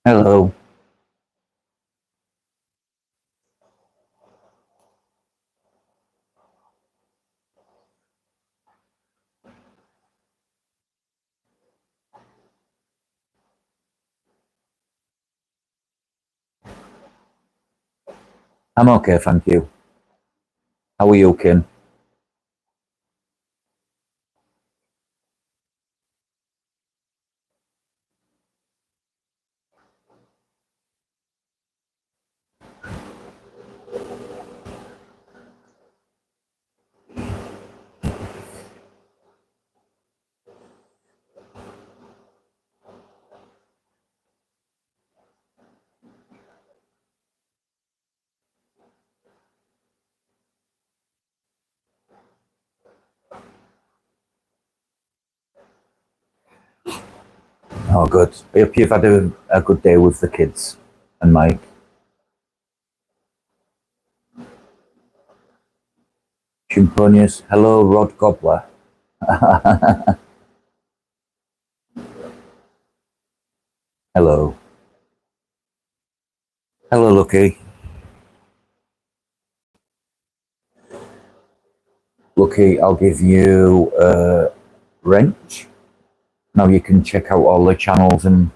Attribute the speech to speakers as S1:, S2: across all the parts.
S1: Hello. I'm okay, thank you. How are you, Kim? Oh, good. I hope you've had a good day with the kids and Mike. Chimponius. Hello, Rod Gobbler. Hello. Hello, Lucky. Lucky, I'll give you a wrench. Now you can check out all the channels and...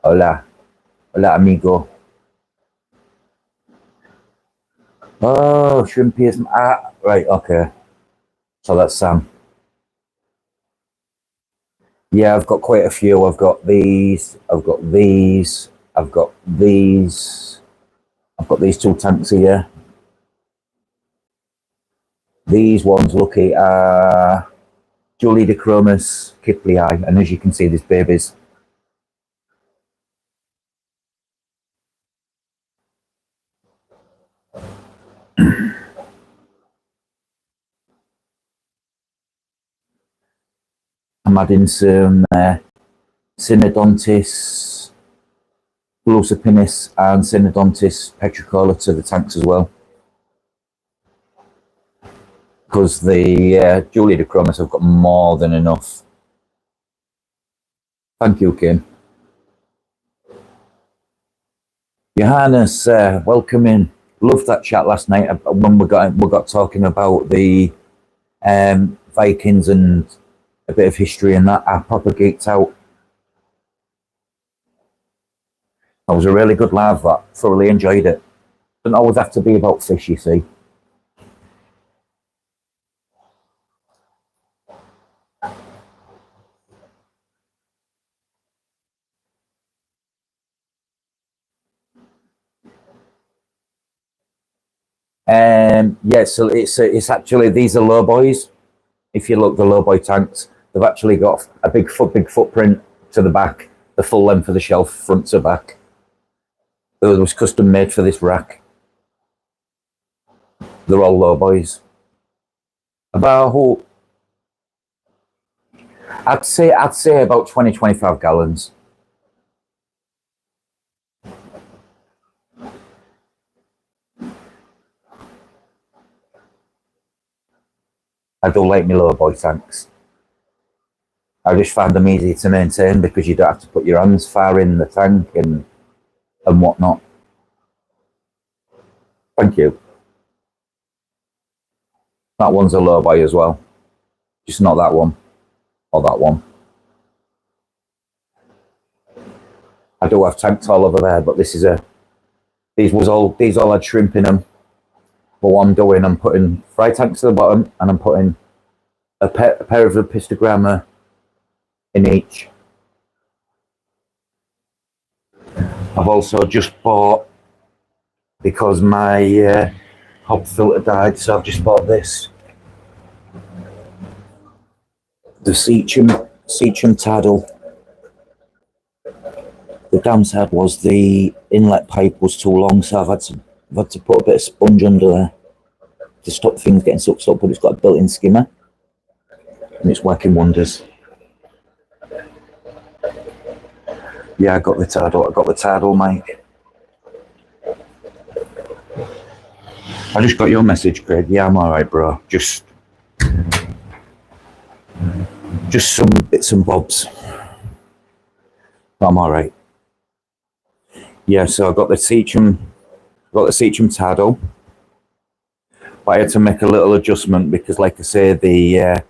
S1: Hola. Hola, amigo. Oh, Shrimpy is... Ah, right, okay. So that's Sam. Yeah, I've got quite a few. I've got these. I've got these. I've got these. I've got these two tanks here. These ones, Lucky, are Julidochromis kiplii, and as you can see, there's babies. I'm adding some Synodontis Glucipinis and Synodontis petricola to the tanks as well. Because the Julidochromis have got more than enough. Thank you, Kim. Johannes, welcome in. Loved that chat last night when we got talking about the Vikings and a bit of history and that. I proper geeked out. That was a really good live, that. Thoroughly enjoyed it. Doesn't always have to be about fish, you see. Yeah, so it's actually, these are low boys. If you look, the low boy tanks, they've actually got a big footprint to the back, the full length of the shelf, front to back. It was custom made for this rack. They're all low boys. About, I'd say about 20-25 gallons. I don't like my low boy tanks. I just find them easy to maintain because you don't have to put your hands far in the tank and whatnot. Thank you. That one's a low boy as well. Just not that one or that one. I do have tanks all over there, but this is these all had shrimp in them. But what I'm doing, I'm putting fry tanks to the bottom and I'm putting a pair of Lepistogramma in each. I've also just bought, because my hob filter died, so I've just bought this. The Seachum Taddle. The downside was the inlet pipe was too long, so I've had to put a bit of sponge under there to stop things getting sucked up, but it's got a built-in skimmer and it's working wonders. Yeah, I got the Taddle, Mike. I just got your message, Craig. Yeah, I'm alright, bro. Just Just some bits and bobs. But I'm all right. Yeah, so I got the Seacham Tado, but I had to make a little adjustment because, like I say, the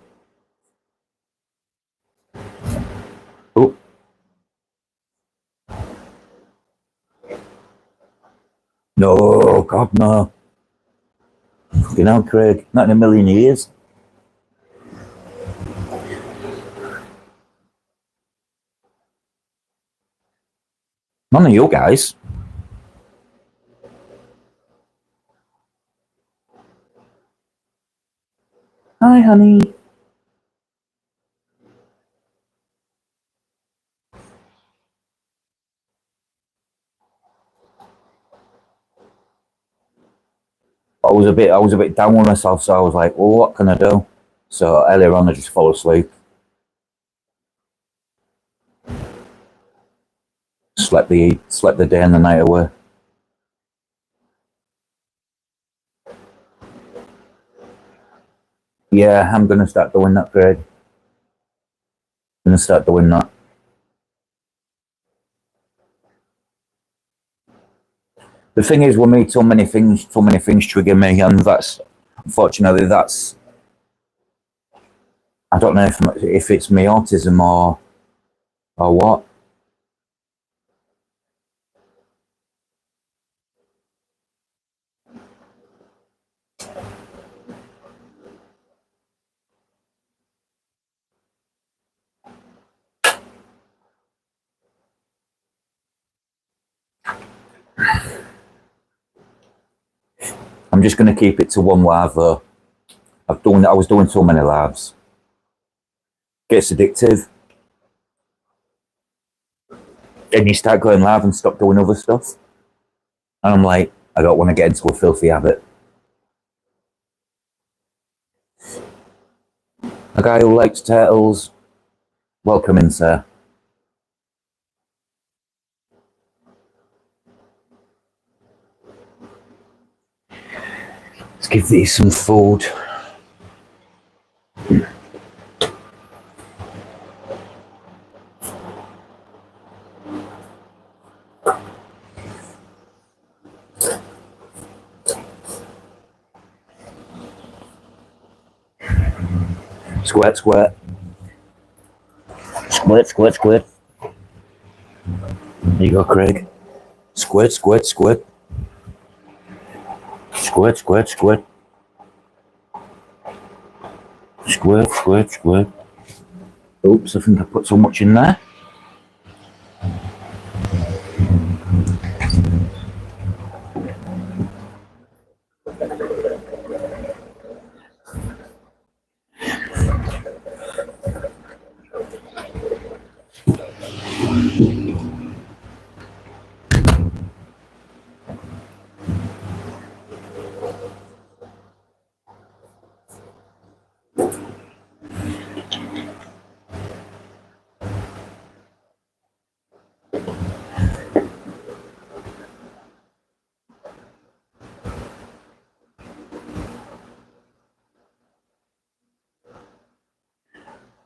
S1: oh no, God no, fucking hell, Craig, not in a million years. None of you guys. Hi, honey. I was a bit down on myself, so I was like, well, what can I do? So earlier on, I just fell asleep. Slept the day and the night away. Yeah, I'm gonna start doing that, Craig. I'm gonna start doing that. The thing is, with me, too many things trigger me, and that's unfortunately that's. I don't know if it's me autism or what. I'm just gonna keep it to one live though. I was doing so many lives. Gets addictive. Then you start going live and stop doing other stuff. And I'm like, I don't want to get into a filthy habit. A guy who likes turtles, welcome in, sir. Let's give these some food. Squirt, squirt. Squirt, squirt, squirt. There you go, Craig. Squirt, squirt, squirt. Squirt, squirt, squirt. Squirt, squirt, squirt. Oops, I think I put so much in there.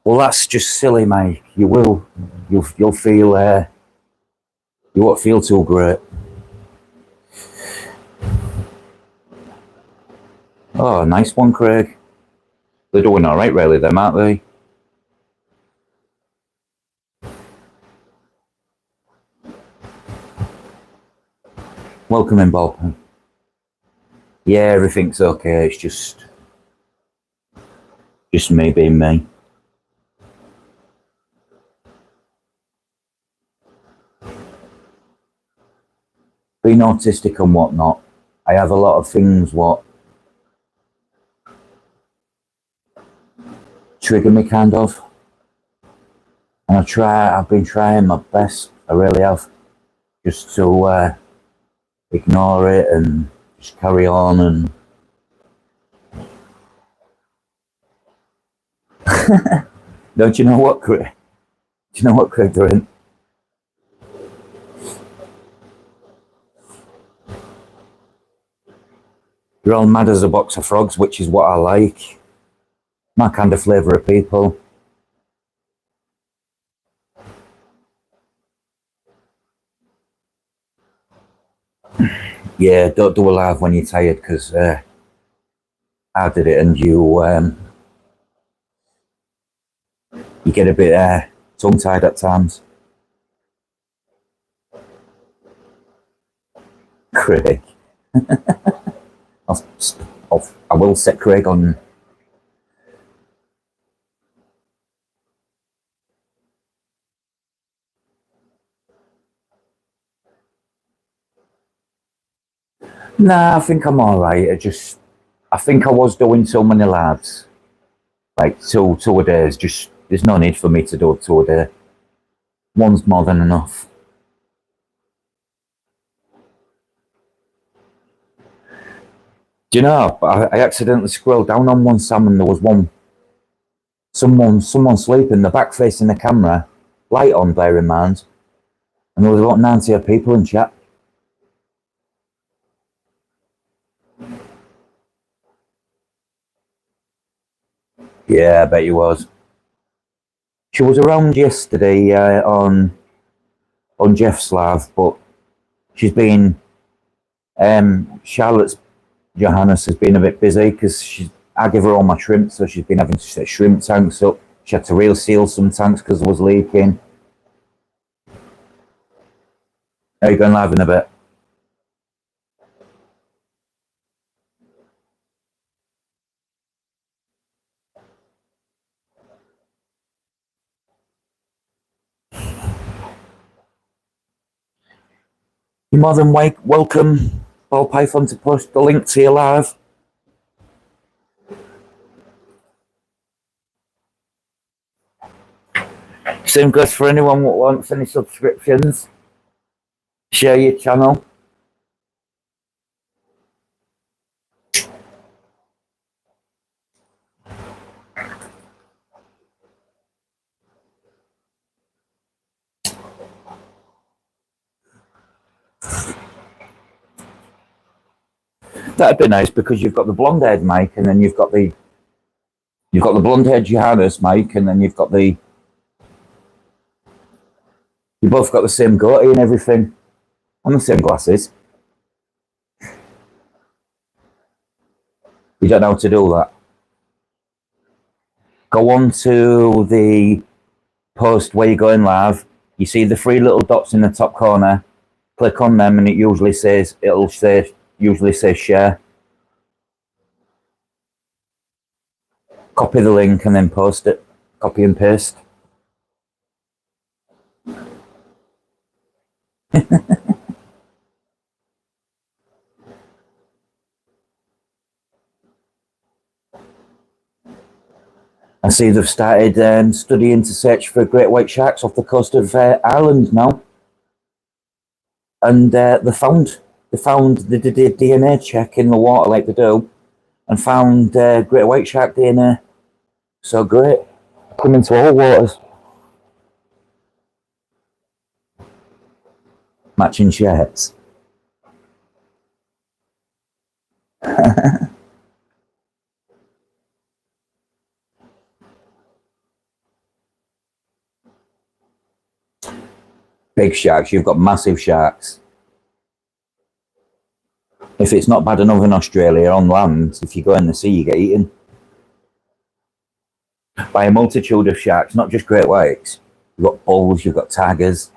S1: Well, that's just silly, mate. You'll feel, you won't feel too great. Oh, nice one, Craig. They're doing all right, really, them, aren't they? Welcome in, Bob. Yeah, everything's okay. It's just me being me. Being autistic and whatnot, I have a lot of things what trigger me, kind of. And I've been trying my best, I really have, just to ignore it and just carry on and don't you know what, Craig? Do you know what, Craig, doing? You're all mad as a box of frogs, which is what I like. My kind of flavour of people. Yeah, don't do a live when you're tired, because I did it, and you get a bit tongue tied at times. Craig, I'll, I will set Craig on. Nah, I think I'm all right. I think I was doing so many lads, like two a day. Just there's no need for me to do two a day. One's more than enough. Do you know? I accidentally scrolled down on one, Sam, and there was someone sleeping, the back facing the camera, light on, bear in mind, and there was about 90 people in chat. Yeah, I bet you was. She was around yesterday on Jeff's live, but she's been Charlotte's Johannes has been a bit busy because I give her all my shrimp, so she's been having to set shrimp tanks up. She had to real seal some tanks because it was leaking. Are you going live in a bit? You're more than welcome, Ball Python, to post the link to your live. Same goes for anyone who wants any subscriptions. Share your channel. That'd be nice because you've got the blonde haired Mike, and then you've got the blonde haired Johannes Mike, and then you've got the you both got the same goatee and everything, and the same glasses. You don't know how to do that. Go on to the post where you're going live. You see the three little dots in the top corner. Click on them, and it'll usually say share. Copy the link and then post it. Copy and paste. I see they've started studying to search for great white sharks off the coast of Ireland now, and they did a DNA check in the water like they do, and found great white shark DNA. So great, coming to all waters. Matching shirts. Big sharks. You've got massive sharks. If it's not bad enough in Australia on land, if you go in the sea, you get eaten by a multitude of sharks, not just great whites. You've got bulls, you've got tigers.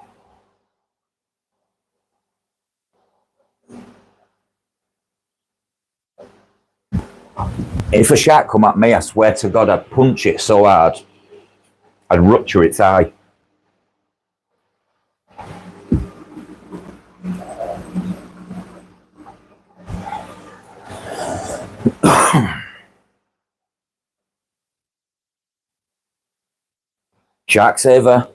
S1: If a shark come at me, I swear to God, I'd punch it so hard, I'd rupture its eye. Shark saver.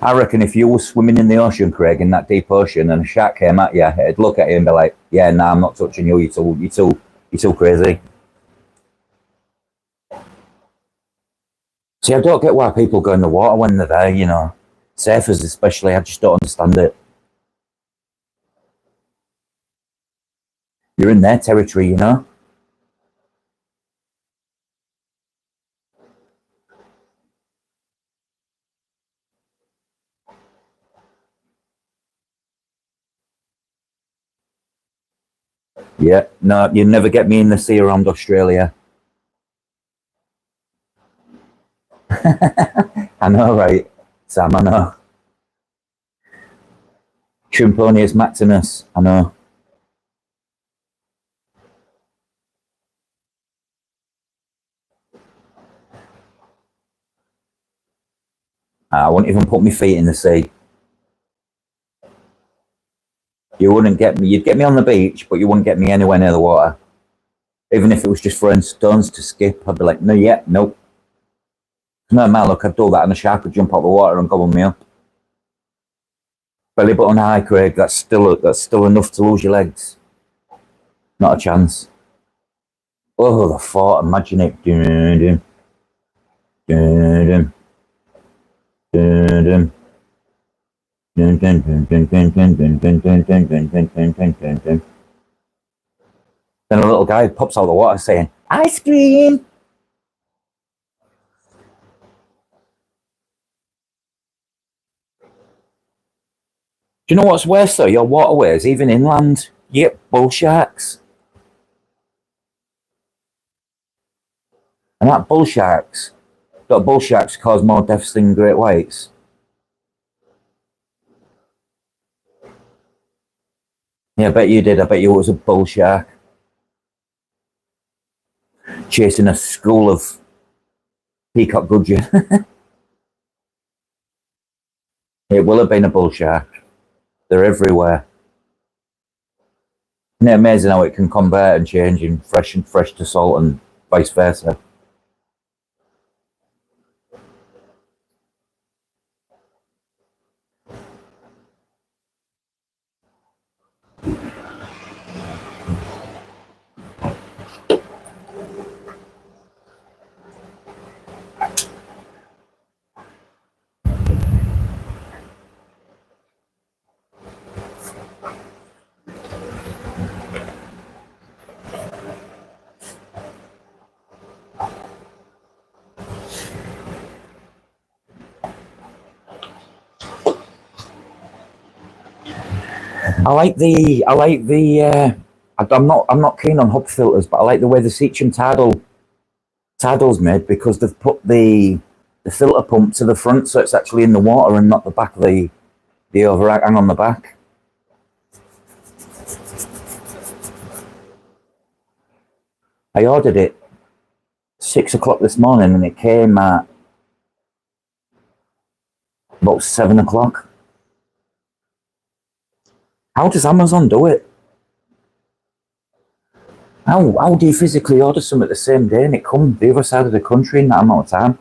S1: I reckon if you were swimming in the ocean, Craig, in that deep ocean, and a shark came at you, it'd look at you and be like, "Yeah, nah, I'm not touching you. You're too crazy." See, I don't get why people go in the water when they're there. Surfers especially. I just don't understand it. You're in their territory. Yeah, no, you never get me in the sea around Australia. I know, right, Sam, I know. Shrimponius maximus, I know. I wouldn't even put my feet in the sea. You wouldn't get me. You'd get me on the beach, but you wouldn't get me anywhere near the water. Even if it was just throwing stones to skip, I'd be like, no, yeah, nope. No, man, look, I'd do that, and a shark would jump out the water and gobble me up. Belly button high, Craig. That's still enough to lose your legs. Not a chance. Oh, the thought! Imagine it. Dun, dun, dun, dun, dun, dun, dun, dun, dun, dun, dun, dun, dun, dun, dun, dun, dun, dun, dun, dun. Then a little guy pops out of the water saying, "Ice cream." Do you know what's worse though? Your waterways, even inland, you get bull sharks, and that bull sharks cause more deaths than great whites. Yeah, I bet you did. I bet you it was a bull shark chasing a school of peacock gudgeon. It will have been a bull shark. They're everywhere. Isn't it amazing how it can convert and change in fresh to salt and vice versa? I'm not keen on hub filters, but I like the way the Seacham tidal's made because they've put the filter pump to the front, so it's actually in the water and not the back of the overhang on the back. I ordered it 6 o'clock this morning and it came at about 7 o'clock. How does Amazon do it? How do you physically order something the same day and it comes the other side of the country in that amount of time?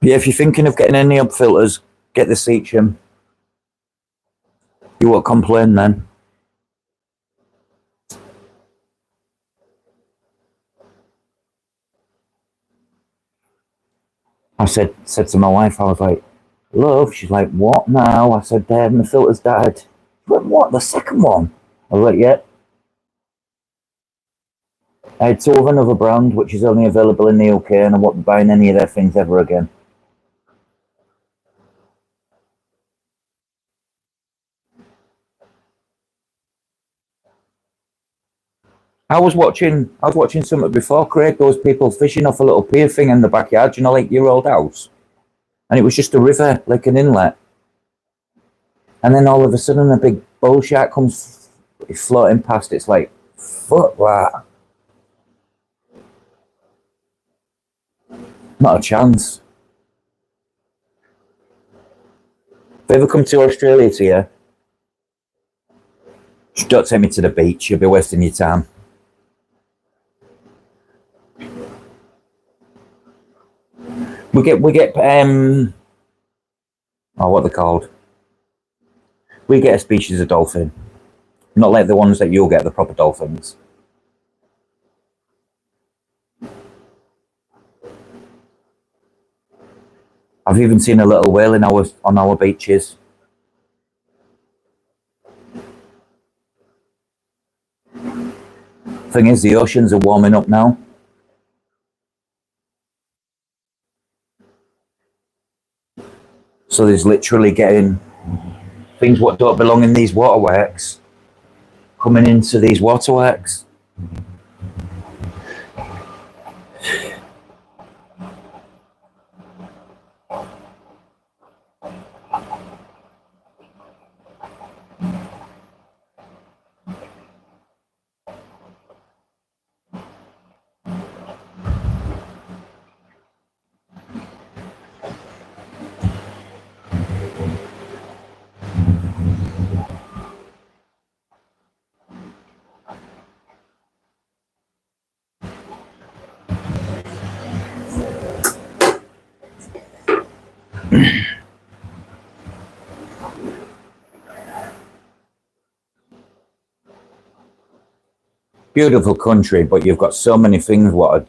S1: Yeah, if you're thinking of getting any hub filters, get the Seacham. You won't complain then. I said to my wife, I was like, love, she's like, what now? I said, Dad, my filter's died. She went, what, the second one? I was like, yeah. I had two of another brand, which is only available in the UK, and I won't be buying any of their things ever again. I was watching something before, Craig, those people fishing off a little pier thing in the backyard, like your old house. And it was just a river, like an inlet. And then all of a sudden a big bull shark comes floating past. It's like, fuck that. Not a chance. If you ever come to Australia to you, just don't take me to the beach. You'll be wasting your time. We get what they're called. We get a species of dolphin, not like the ones that you'll get, the proper dolphins. I've even seen a little whale on our beaches. Thing is, the oceans are warming up now. So there's literally getting things what don't belong in these waterworks coming into these waterworks. Beautiful country, but you've got so many things what would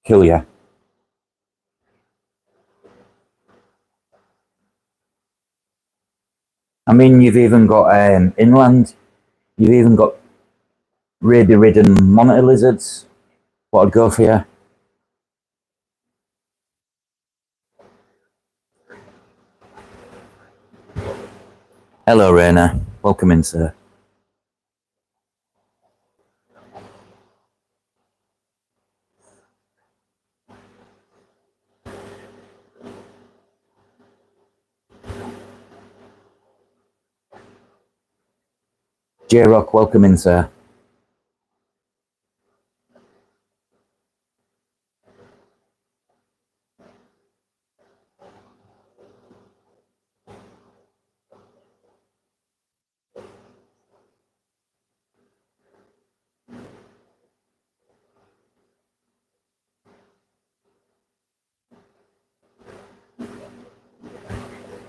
S1: kill you. I mean, you've even got inland. You've even got rabies-ridden monitor lizards. What would go for you? Hello, Raina. Welcome in, sir. J-Rock, welcome in, sir.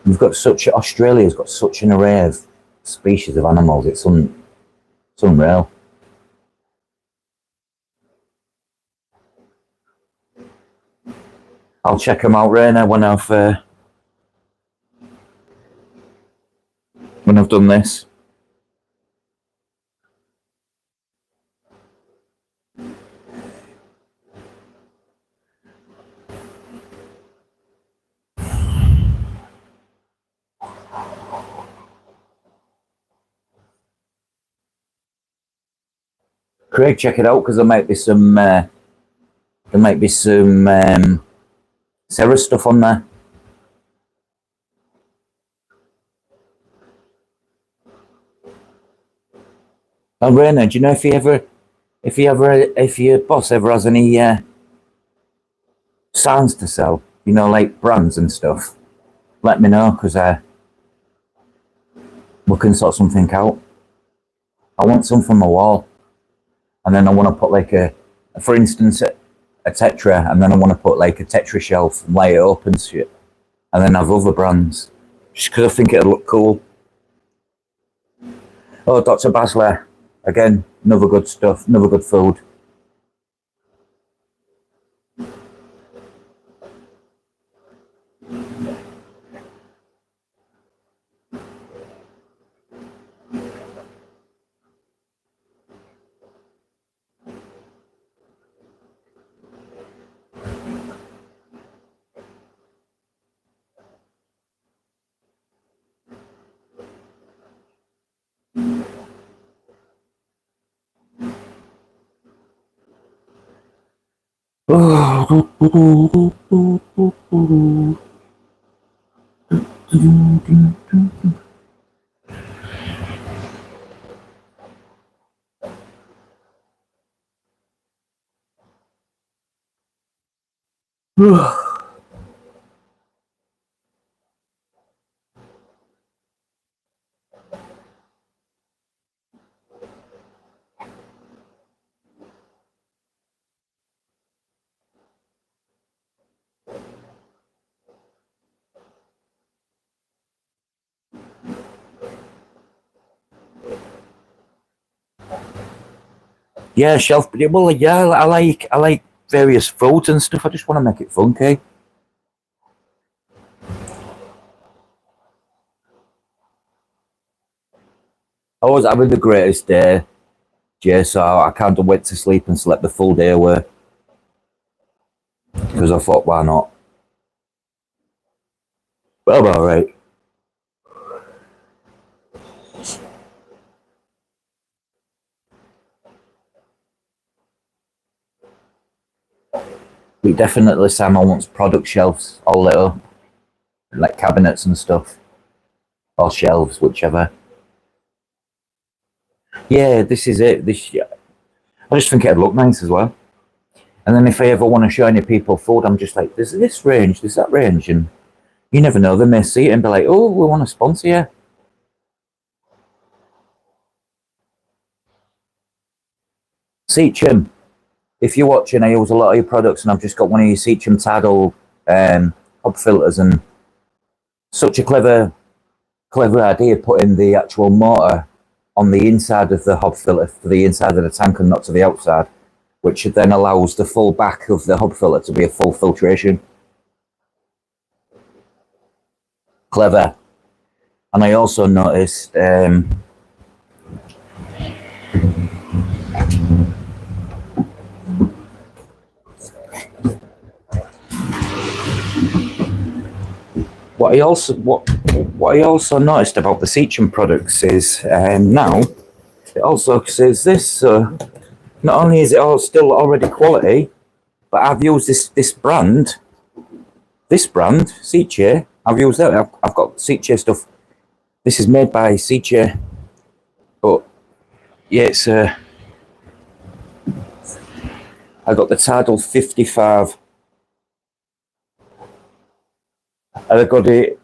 S1: We've got Australia's got such an array of species of animals. It's unreal. I'll check them out, Raina, when I've done this. Craig, check it out because there might be some Sarah stuff on there. Oh, Raina, do you know if your boss ever has any sounds to sell? You know, like brands and stuff. Let me know because we can sort something out. I want some from the wall, and then I want to put like for instance, a Tetra, and then I want to put like a Tetra shelf and lay it up and shit, and then have other brands, just because I think it'll look cool. Oh, Dr. Basler, again, another good stuff, another good food. Yeah, shelf. Well, yeah, I like various fruits and stuff. I just want to make it funky. I was having the greatest day, Jay, so I can't wait to sleep and slept the full day away. Because I thought, why not? But I'm alright. But definitely Sam wants product shelves all lit up, like cabinets and stuff, or shelves, whichever. Yeah, this is it. I just think it'd look nice as well. And then if I ever want to show any people food, I'm just like, there's this range, there's that range, and you never know, they may see it and be like, oh, we want to sponsor you. Seacham, if you're watching, I use a lot of your products, and I've just got one of your Seacham Tidal hob filters, and such a clever idea putting the actual motor on the inside of the hob filter for the inside of the tank and not to the outside, which then allows the full back of the hob filter to be a full filtration. Clever. And I also noticed what I also noticed about the Seacham products is now it also says this. So not only is it all still already quality, but I've used this brand, Seacham. I've used that. I've got Seacham stuff. This is made by Seacham, but yeah, it's I got the Tidal 55. I got it.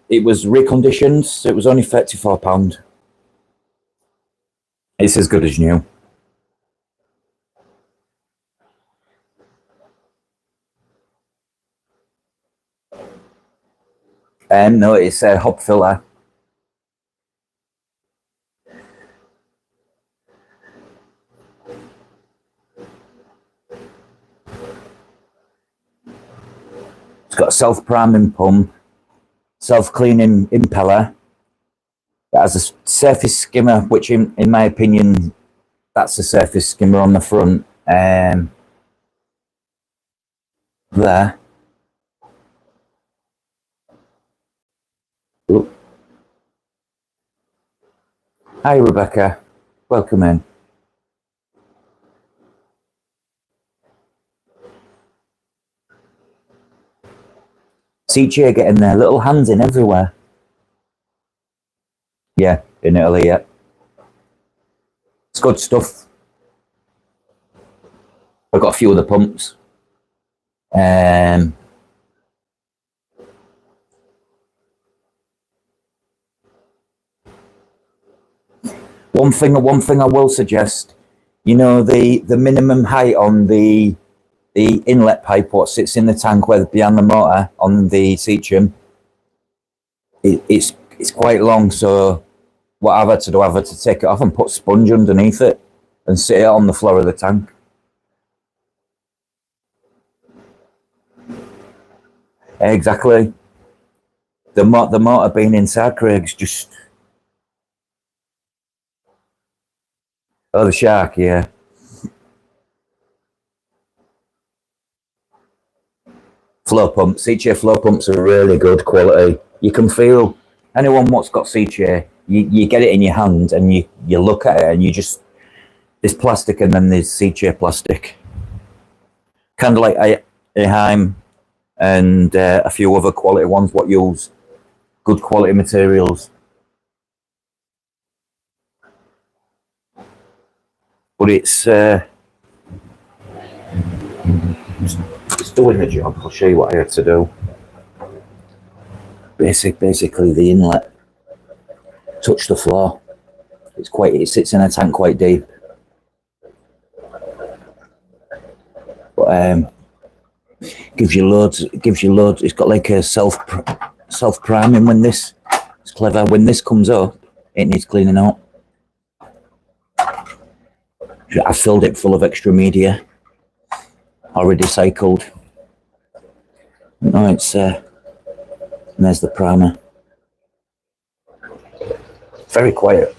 S1: It was reconditioned, so it was only £34. It's as good as new. No, it's a hob filter. It's got a self-priming pump, self-cleaning impeller. It has a surface skimmer, which in my opinion, that's the surface skimmer on the front. There. Ooh. Hi, Rebecca. Welcome in. CJ getting their little hands in everywhere. Yeah, in Italy, yeah. It's good stuff. I've got a few of the pumps. One thing I will suggest, you know, the minimum height on the inlet pipe what sits in the tank where behind the motor on the Seacham, it's quite long. So what I've had to do, I've had to take it off and put sponge underneath it and sit it on the floor of the tank. Exactly. The motor being inside, Craig's just... Oh, the shark, yeah. Flow pumps, CJ flow pumps are really good quality. You can feel, anyone what's got CJ, you get it in your hand and you look at it and you just, there's plastic and then there's CJ plastic. Kind of like Eheim and a few other quality ones what use good quality materials. But it's doing the job. I'll show you what I had to do. Basically the inlet touched the floor. It sits in a tank quite deep. But gives you loads. It's got like a self priming. When this, it's clever. When this comes up, it needs cleaning out. I filled it full of extra media, already recycled. No, it's and there's the primer. Very quiet.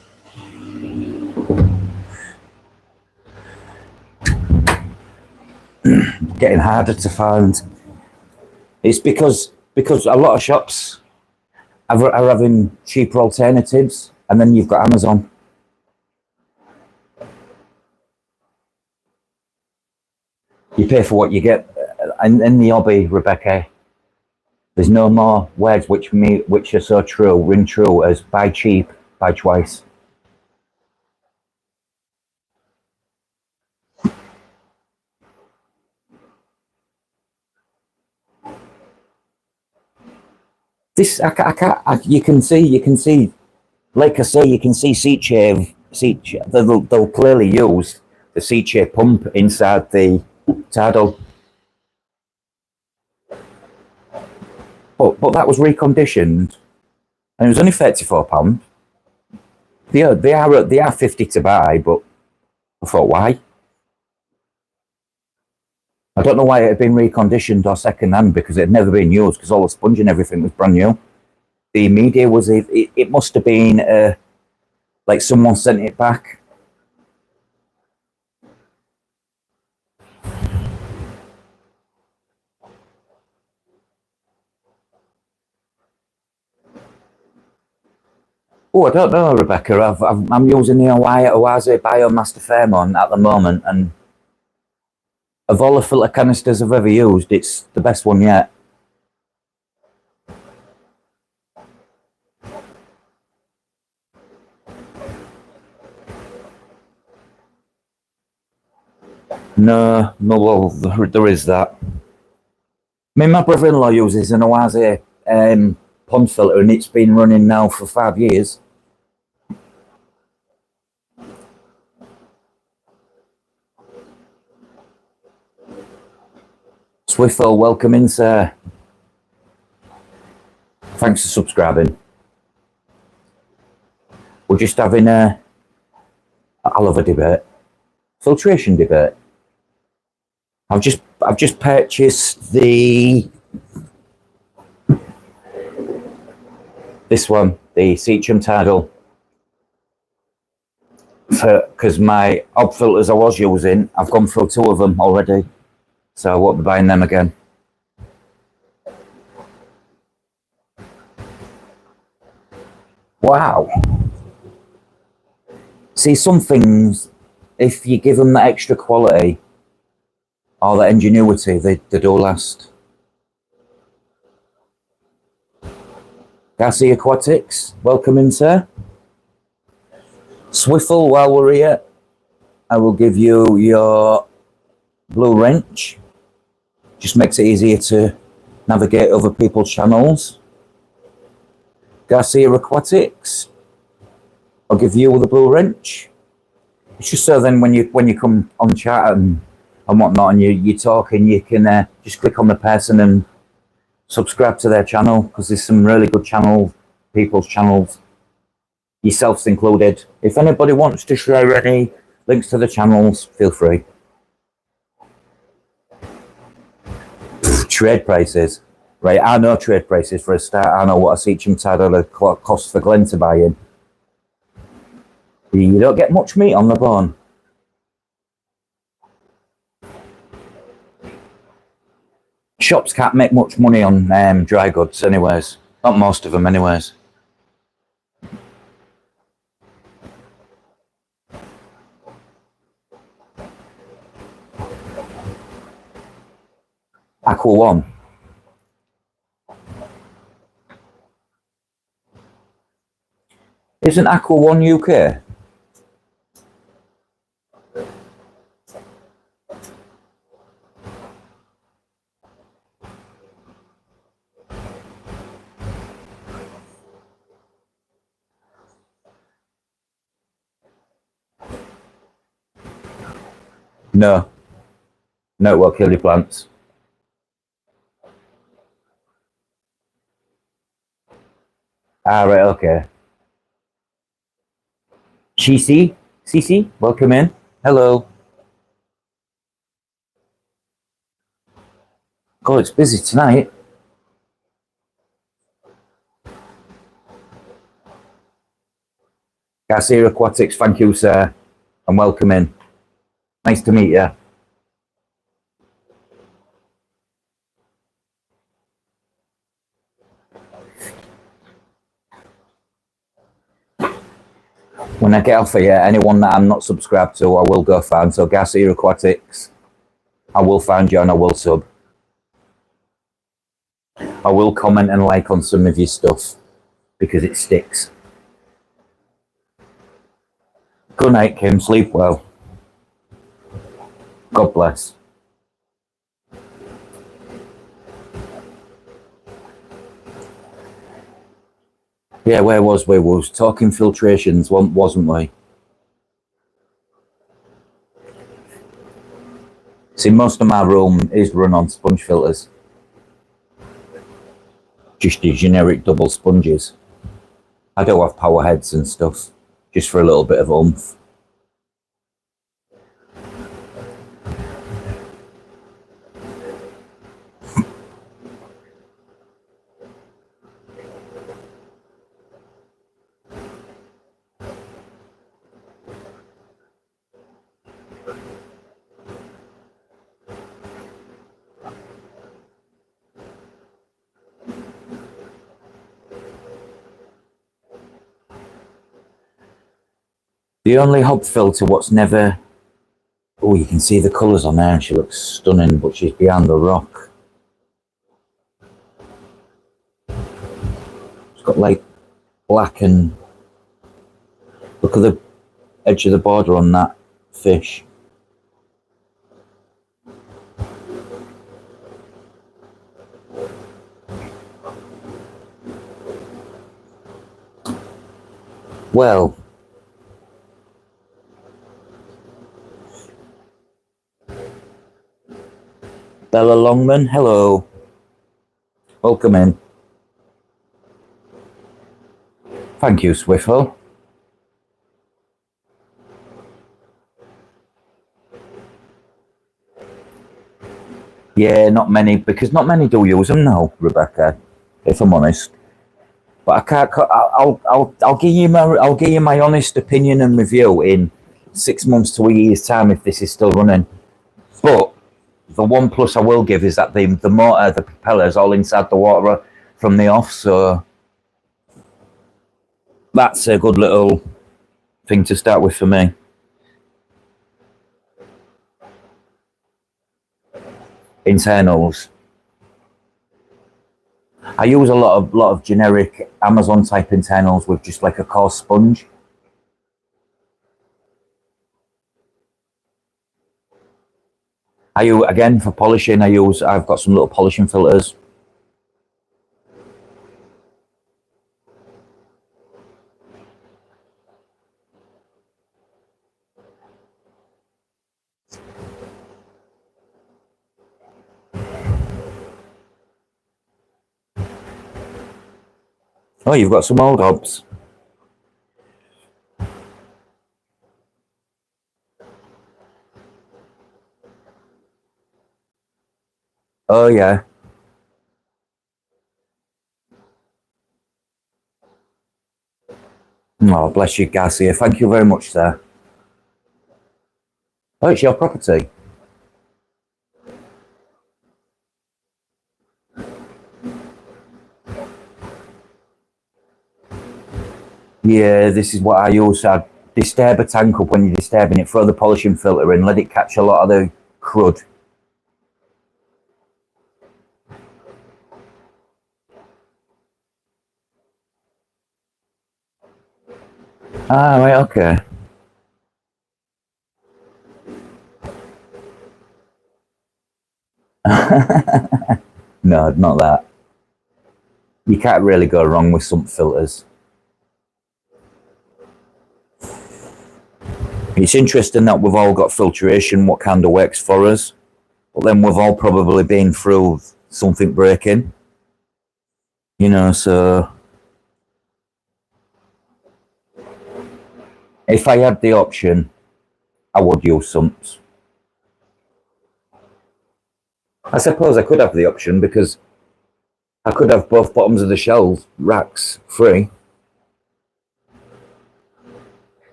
S1: Getting harder to find. It's because a lot of shops are having cheaper alternatives, and then you've got Amazon. You pay for what you get. In the hobby, Rebecca, there's no more words which are so true, ring true as buy cheap, buy twice. This you can see, like I say, you can see seat shave. They'll clearly use the seat shave pump inside the saddle. But that was reconditioned, and it was only £34. They are 50 to buy, but I thought, why? I don't know why it had been reconditioned or second hand, because it had never been used, because all the sponge and everything was brand new. The media was it must have been like someone sent it back. Oh, I don't know, Rebecca. I'm using the Oase Biomaster Fairmont at the moment, and of all the filter canisters I've ever used, it's the best one yet. No, well, there is that. I mean, my brother-in-law uses an Oase pond filter, and it's been running now for 5 years. Swiffle, welcome in, sir. Thanks for subscribing. We're just having I'll have a debate. Filtration debate. I've just purchased this one, the Seacham Tidal, because my ob filters I was using, I've gone through 2 of them already, so I won't be buying them again. Wow. See, some things, if you give them that extra quality or that ingenuity, they do last. Garcia Aquatics, welcome in, sir. Swiffle, while we're here, I will give you your blue wrench. Just makes it easier to navigate other people's channels. Garcia Aquatics, I'll give you the blue wrench. It's just so then when you come on chat and whatnot, and you're talking, you can just click on the person and subscribe to their channel, because there's some really good people's channels, yourselves included. If anybody wants to share any links to the channels, feel free. Trade prices, right? I know trade prices for a start. I know what a Seacham Tidal costs for Glenn to buy in. You don't get much meat on the bone. Shops can't make much money on dry goods anyways. Not most of them anyways. Aqua One. Isn't Aqua One UK? No. No, it will kill your plants. Ah, right, okay. Cici, welcome in. Hello. God, it's busy tonight. Garcia Aquatics, thank you, sir, and welcome in. Nice to meet you. When I get off of here, anyone that I'm not subscribed to, I will go find. So Garcia Aquatics, I will find you and I will sub. I will comment and like on some of your stuff because it sticks. Good night, Kim. Sleep well. God bless. Yeah, where was we? We was talking filtrations, wasn't we? See, most of my room is run on sponge filters. Just the generic double sponges. I do have power heads and stuff, just for a little bit of oomph. The only hob filter what's never... Oh, you can see the colours on there and she looks stunning, but she's behind the rock. It's got like black and... Look at the edge of the border on that fish. Well... Bella Longman, hello. Welcome in. Thank you, Swiffle. Yeah, not many, because not many do use them now, Rebecca, if I'm honest. But I can't. I'll give you my honest opinion and review in 6 months to a year's time if this is still running. But the one plus I will give is that the motor, the propeller is all inside the water from the off, so that's a good little thing to start with for me. Internals. I use a lot of generic Amazon type internals with just like a coarse sponge. Again for polishing, I've got some little polishing filters. Oh, you've got some old hobs. Oh yeah. Oh, bless you, Garcia. Thank you very much, sir. Oh, it's your property. Yeah, this is what I use. I disturb a tank up when you're disturbing it, throw the polishing filter in, let it catch a lot of the crud. Ah, right, okay. No, not that. You can't really go wrong with some filters. It's interesting that we've all got filtration, what kind of works for us, but then we've all probably been through something breaking, you know, so if I had the option, I would use sumps. I suppose I could have the option because I could have both bottoms of the shelf racks free.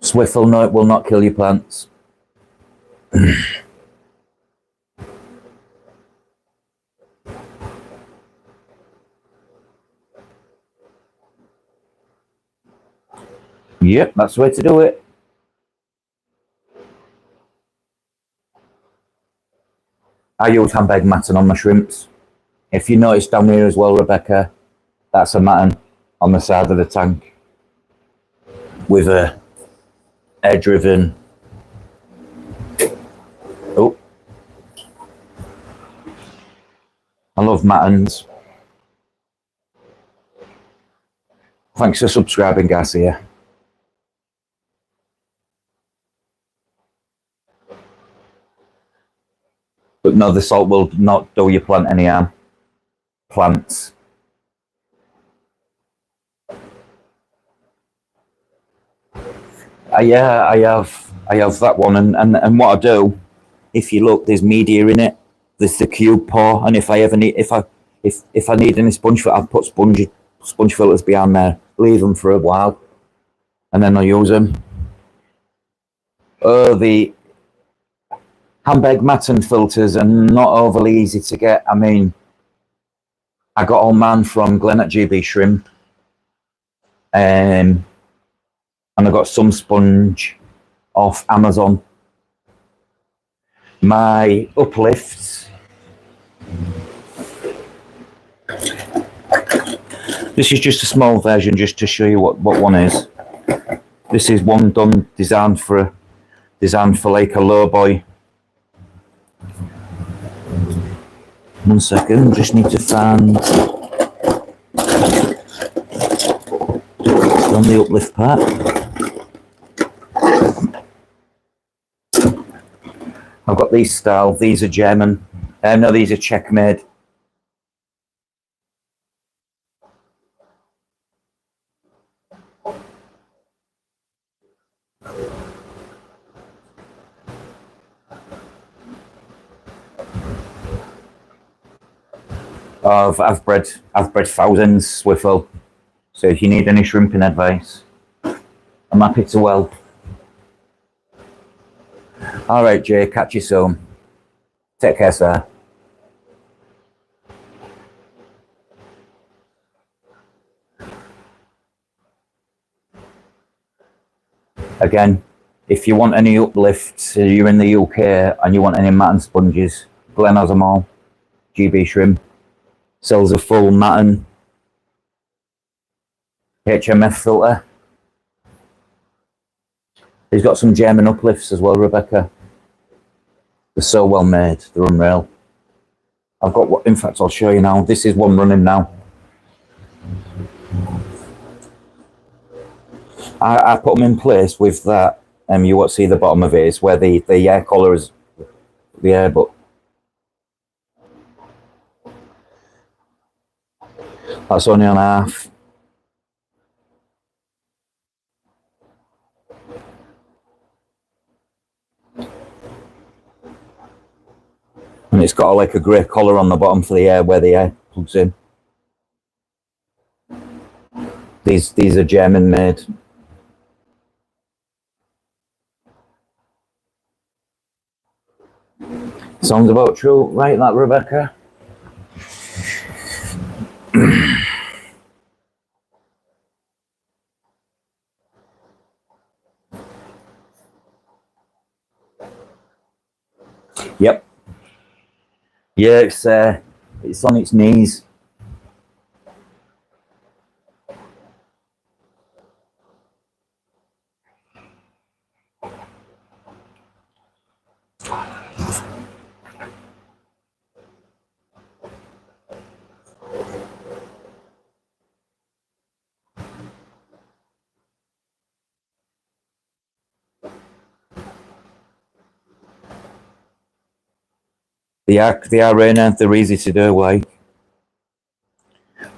S1: Swiffle, no, it will not kill your plants. Yep, that's the way to do it. I use handbag matting on my shrimps. If you notice down here as well, Rebecca, that's a matting on the side of the tank with a air-driven. Oh, I love mattins. Thanks for subscribing, Garcia. But no, the salt will not do your plant any harm. Plants. Yeah, I have that one, and what I do, if you look, there's media in it. There's the cube pour, and if I need any sponge filter, I've put sponge filters behind there. Leave them for a while, and then I use them. Oh, the handbag matting filters are not overly easy to get. I mean, I got all mine from Glenn at GB Shrimp, and I got some sponge off Amazon. My uplifts, this is just a small version just to show you what one is. This is one designed for like a low boy. One second, just need to find on the uplift part. I've got these style. These are German. No, these are Czech made. I've bred thousands with them. So if you need any shrimping advice, I'm happy to help. All right, Jay, catch you soon. Take care, sir. Again, if you want any uplifts, you're in the UK and you want any matting sponges, Glen has them all. GB Shrimp sells a full matting HMF filter. He's got some German uplifts as well, Rebecca. They're so well made, they're unreal. I've got what, in fact, I'll show you now. This is one running now. I put them in place with that. You won't see the bottom of it. It's where the air collar is, the air, but that's only on half. And it's got like a grey collar on the bottom for the air where the air plugs in. These are German made. Sounds about true, right, that Rebecca? Yep. Yeah, it's on its knees. They are Rainer, they're easy to do, like.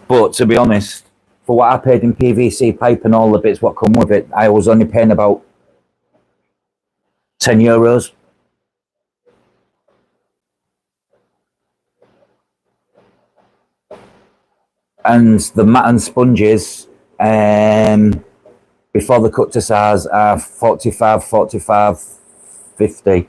S1: But to be honest, for what I paid in PVC pipe and all the bits what come with it, I was only paying about €10. And the mat and sponges, before the cut to size, are 45, 50.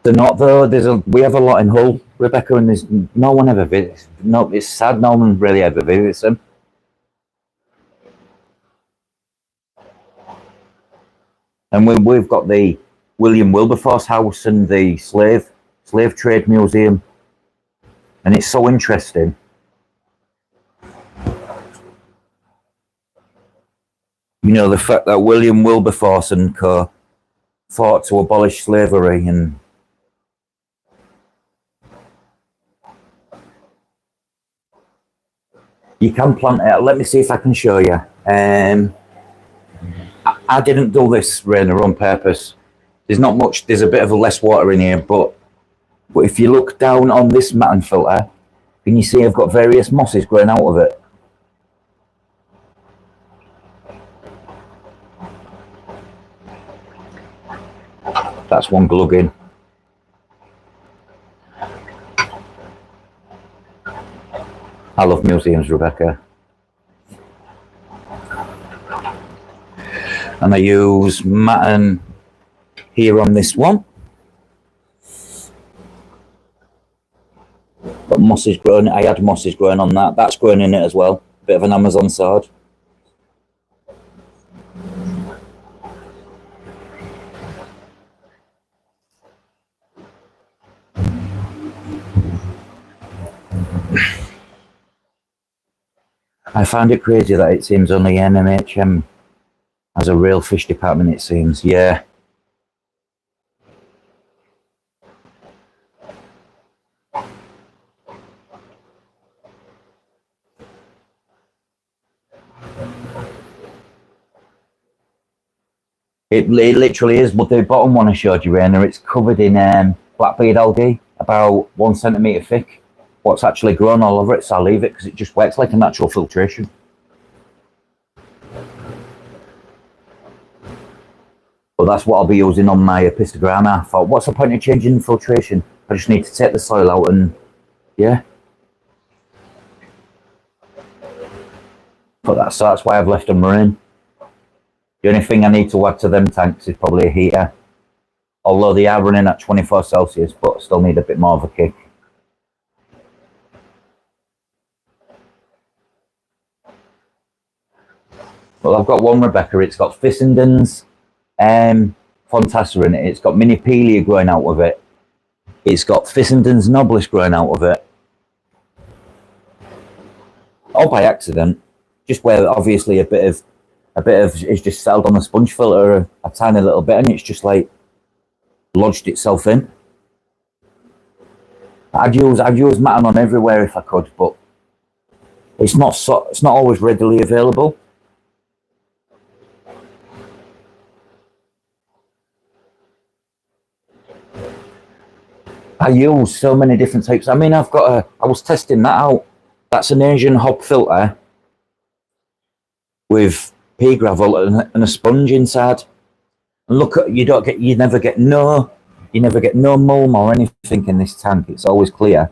S1: They're not though. We have a lot in Hull. Rebecca, and there's no one ever visits. No, it's sad. No one really ever visits them. And we've got the William Wilberforce House and the slave trade museum, and it's so interesting. You know, the fact that William Wilberforce and co fought to abolish slavery, and you can plant it. Let me see if I can show you. I didn't do this, Rainer, on purpose. There's not much. There's a bit of a less water in here, but if you look down on this matting filter, can you see I've got various mosses growing out of it? That's one glugging. I love museums, Rebecca. And I use matting here on this one. But moss is growing. I had mosses growing on that. That's growing in it as well. Bit of an Amazon sword. I find it crazy that it seems only NMHM has a real fish department, it seems. Yeah. It literally is, but the bottom one I showed you, Rainer, it's covered in blackbeard algae, about 1 centimetre thick. What's actually grown all over it, so I'll leave it because it just works like a natural filtration. But that's what I'll be using on my epistogramma. I thought, what's the point of changing filtration? I just need to take the soil out and, yeah. But that's why I've left them marine. The only thing I need to add to them tanks is probably a heater. Although they are running at 24 Celsius, but still need a bit more of a kick. Well, I've got one, Rebecca. It's got Fissenden's Fontassa in it. It's got Minipelia growing out of it. It's got Fissenden's Nobilis growing out of it. All by accident. Just where obviously a bit of is just settled on a sponge filter a tiny little bit, and it's just like lodged itself in. I'd use matting on everywhere if I could, but it's not always readily available. I use so many different types. I mean, I was testing that out. That's an Asian hob filter with pea gravel and a sponge inside. And look at, you never get no mulm or anything in this tank. It's always clear.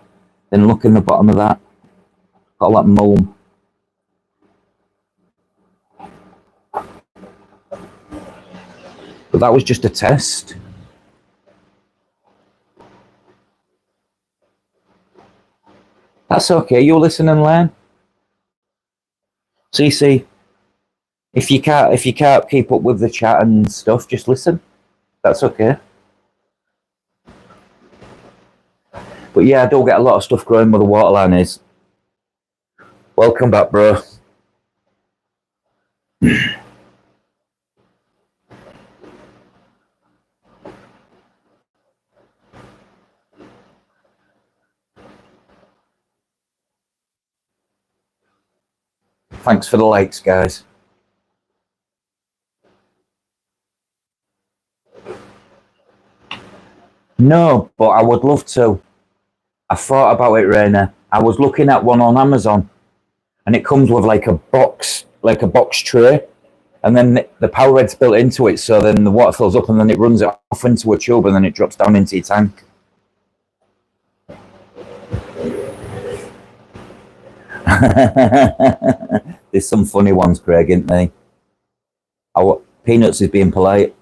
S1: Then look in the bottom of that. Got all that mulm. But that was just a test. That's okay. You'll listen and learn. CC, if you can't keep up with the chat and stuff, just listen. That's okay. But yeah, I do get a lot of stuff growing where the waterline is. Welcome back, bro. Thanks for the likes, guys. No, but I would love to. I thought about it, Rainer. I was looking at one on Amazon, and it comes with like a box tray, and then the power head's built into it, so then the water fills up, and then it runs it off into a tube, and then it drops down into your tank. There's some funny ones, Craig, isn't there? Peanuts is being polite.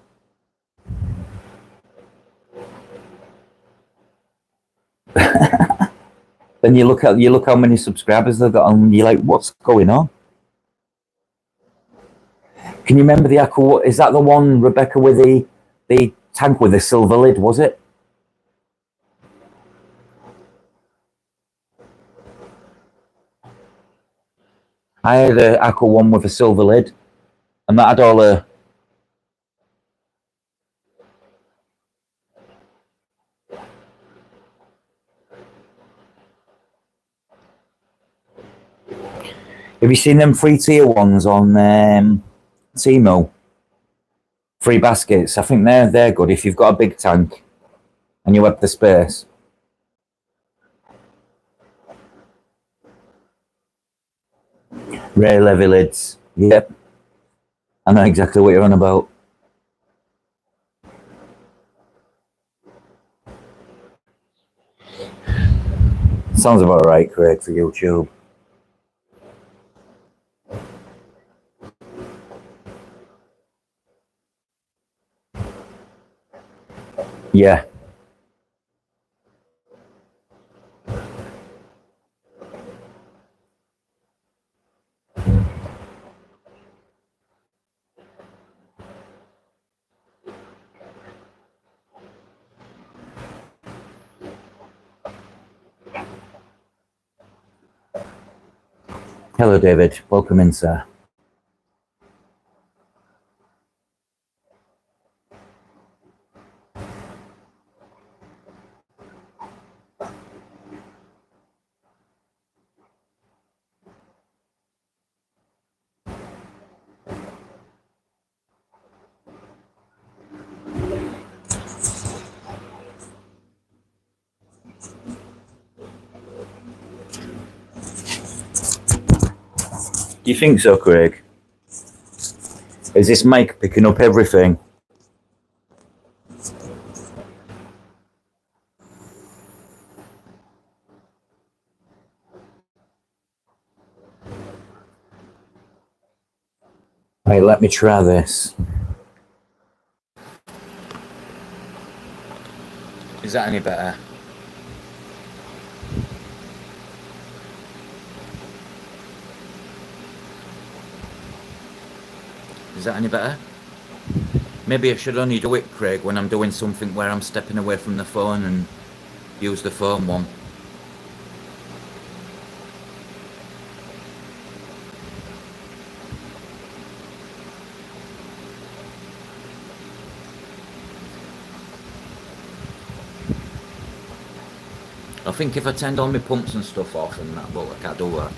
S1: Then you look how many subscribers they've got, and you're like, what's going on? Can you remember the aqua? Is that the one, Rebecca, with the tank with the silver lid? Was it? I had an aqua one with a silver lid, and that had all the. Have you seen them free tier ones on Timo? Free baskets. I think they're good if you've got a big tank and you have the space. Rare levy lids. Yep. I know exactly what you're on about. Sounds about right, Craig, for YouTube. Yeah. Hello, David. Welcome in, sir. Do you think so, Craig? Is this mic picking up everything? Right, let me try this. Is that any better? Is that any better? Maybe I should only do it, Craig, when I'm doing something where I'm stepping away from the phone and use the phone one. I think if I turned all my pumps and stuff off and that, but I can't do that.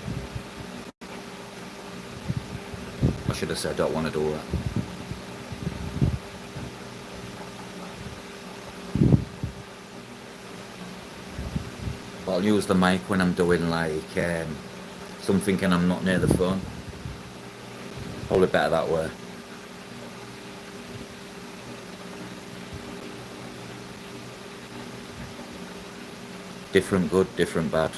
S1: I should have said I don't want to do that. But I'll use the mic when I'm doing like something and I'm not near the phone. Probably better that way. Different good, different bad.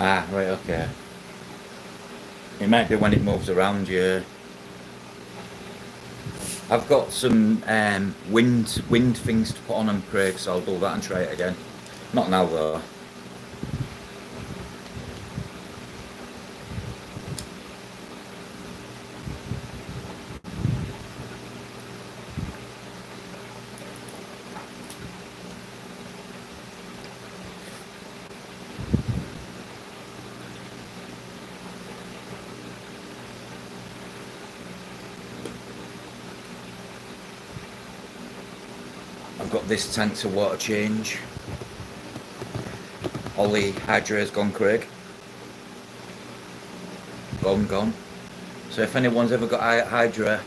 S1: Ah, right, okay. It might be when it moves around you. I've got some wind things to put on them, Craig, so I'll do that and try it again. Not now though. I've got this tank to water change. All the Hydra has gone, Craig. Gone. So if anyone's ever got Hydra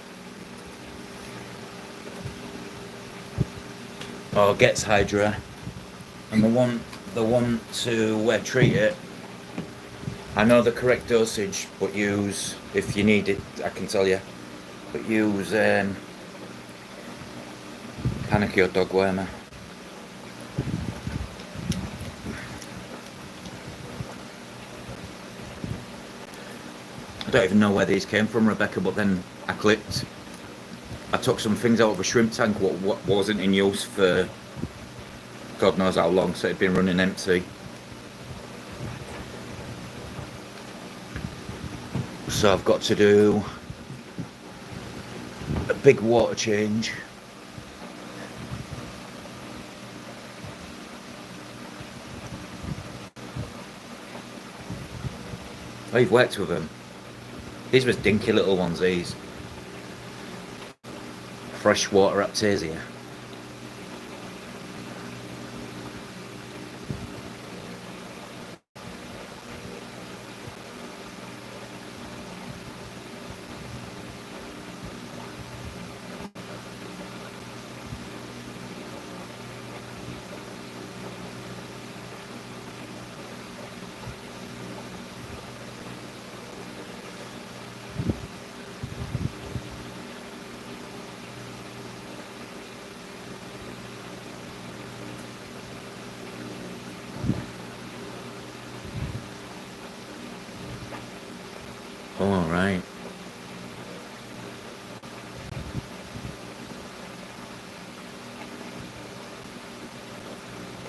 S1: or gets Hydra and they want to treat it, I know the correct dosage, but use, if you need it, I can tell you, but use panicky or dog wormer. I don't even know where these came from, Rebecca, but then I took some things out of a shrimp tank what wasn't in use for God knows how long, so it'd been running empty. So I've got to do a big water change. Oh, you've worked with them. These was dinky little ones, these. Freshwater Aptasia. All right.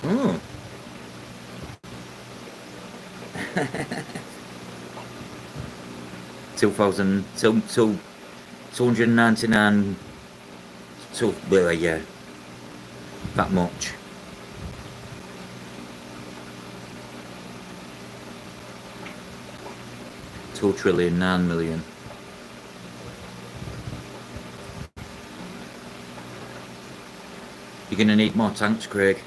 S1: Oh. 299. Well, yeah, that much. $2,000,000,009,000,000. You're gonna need more tanks, Craig.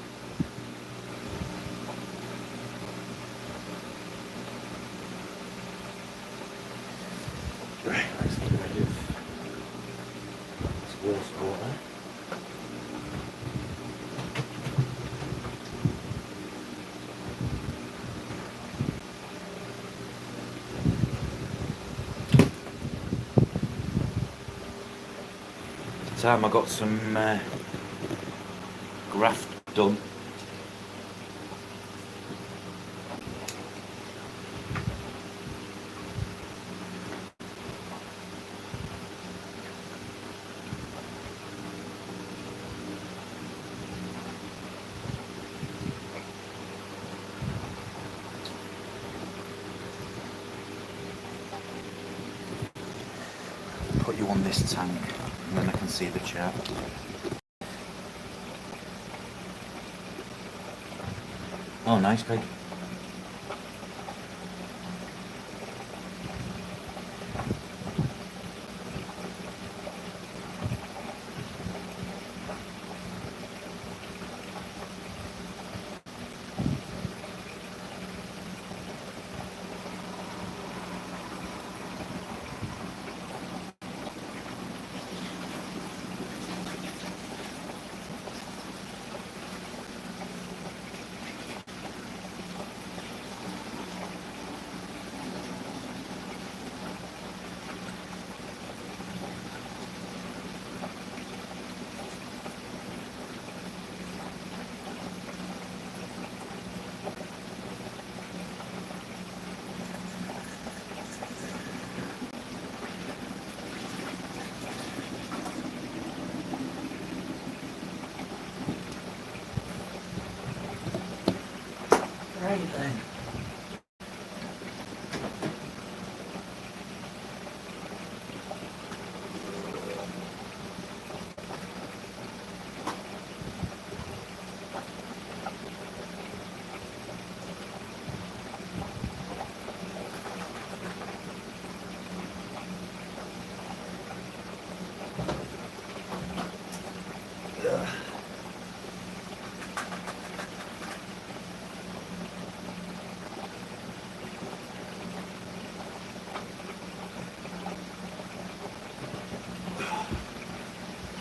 S1: Right, let's get rid of this wastewater. Time I got some graft done. Put you on this tank and then I can see the chart. Oh, nice, Craig. Right then.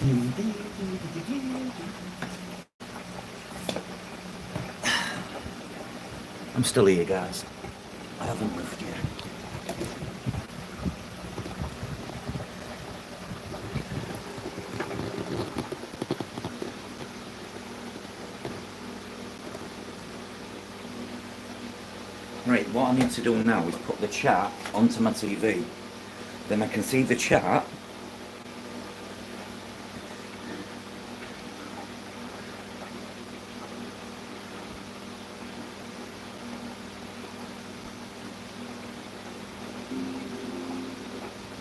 S1: I'm still here, guys. I haven't left yet. Right, what I need to do now is put the chat onto my TV. Then I can see the chat.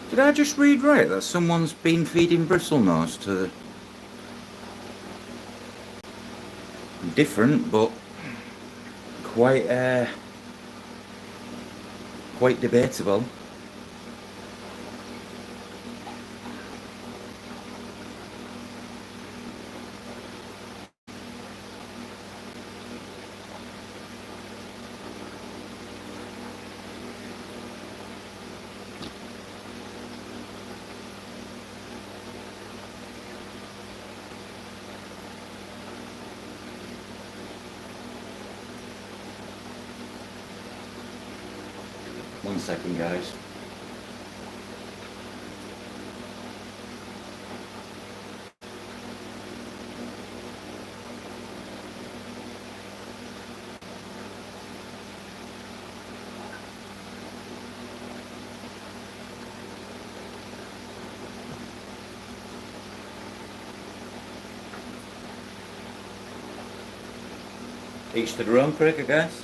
S1: Did I just read right that someone's been feeding bristlenose to... Different, but quite debatable. One second, guys. Each to their own, Craig, I guess.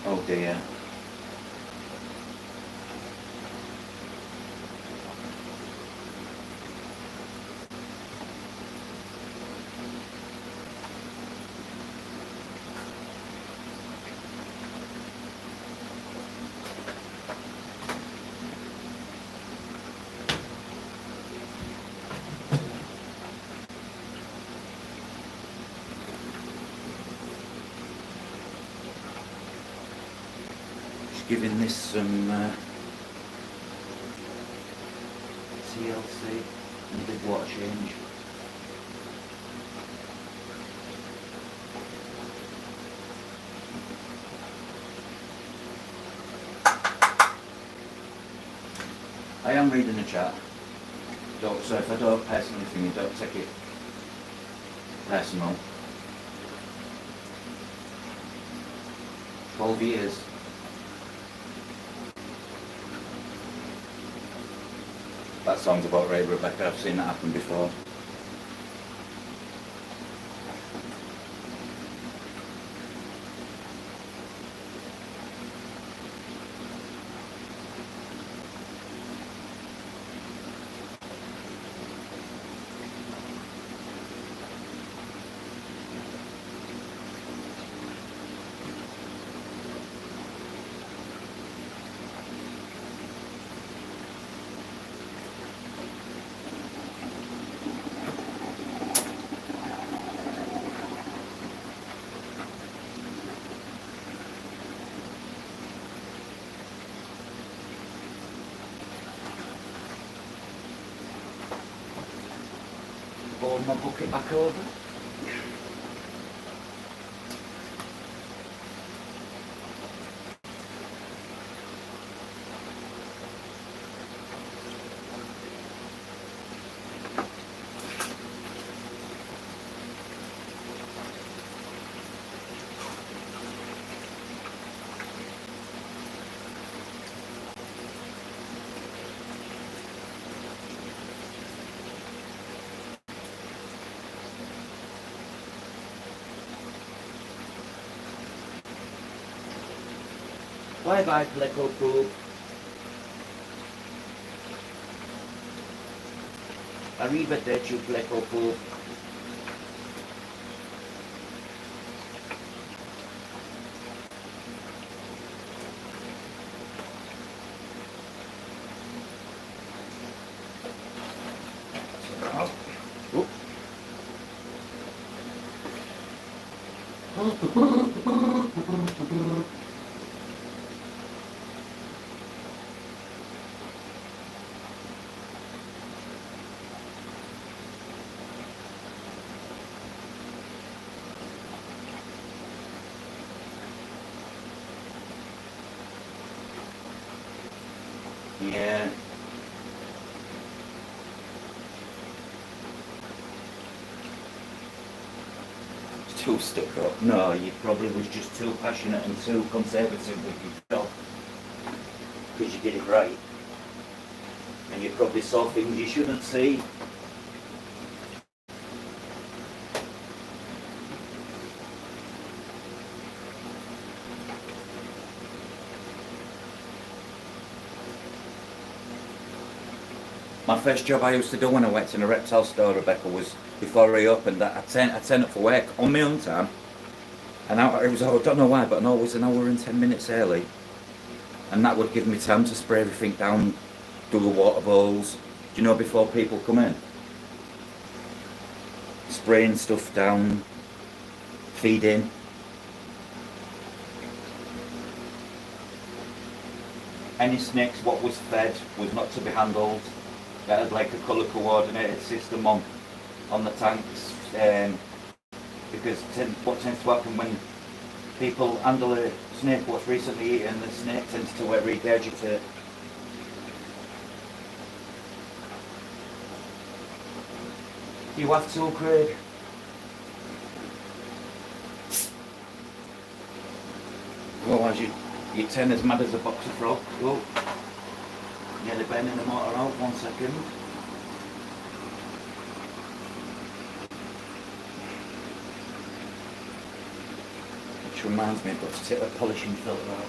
S1: Oh dear. Giving this some TLC and a big water change. I am reading the chat, so if I don't pass anything, you don't take it personal. 12 years. That sounds about right, Rebecca. I've seen that happen before. Fold my bucket back over. Bye bye, Pleco Poop. Arrivederci, Pleco Poop. Yeah. Too stuck up. No, you probably was just too passionate and too conservative with your job. Because you did it right. And you probably saw things you shouldn't see. My first job I used to do when I went in a reptile store, Rebecca, was before I opened that. I'd turn up for work on my own time, and it was, I don't know why, but I know it was an hour and 10 minutes early, and that would give me time to spray everything down, do the water bowls, do you know, before people come in. Spraying stuff down, feeding. Any snakes what was fed was not to be handled. That had like a colour coordinated system on the tanks, because what tends to happen when people handle a snake what's recently eaten, the snake tends to regurgitate. You have to, Craig. Otherwise you turn as mad as a box of frogs. Oh. Nearly bending the motor out, 1 second. Which reminds me, I've got to take the polishing filter out.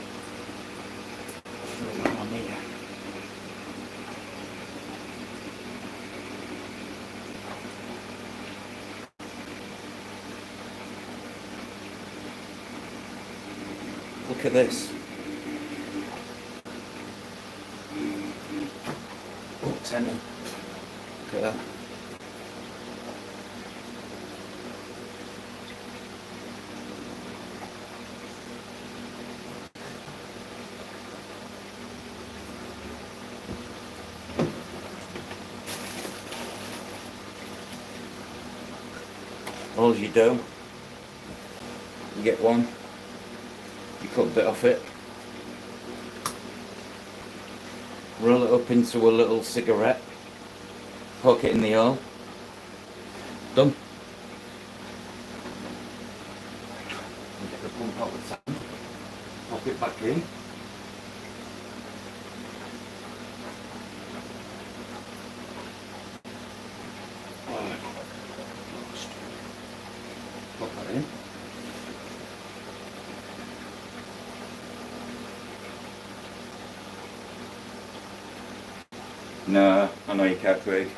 S1: On here. Look at this. Oh, tender. Look at that. All you do, you get one, you cut a bit off it, roll it up into a little cigarette, poke it in the hole, done. Get the pump out of the tank, pop it back in. Pop that in. No, I know you can't, Craig.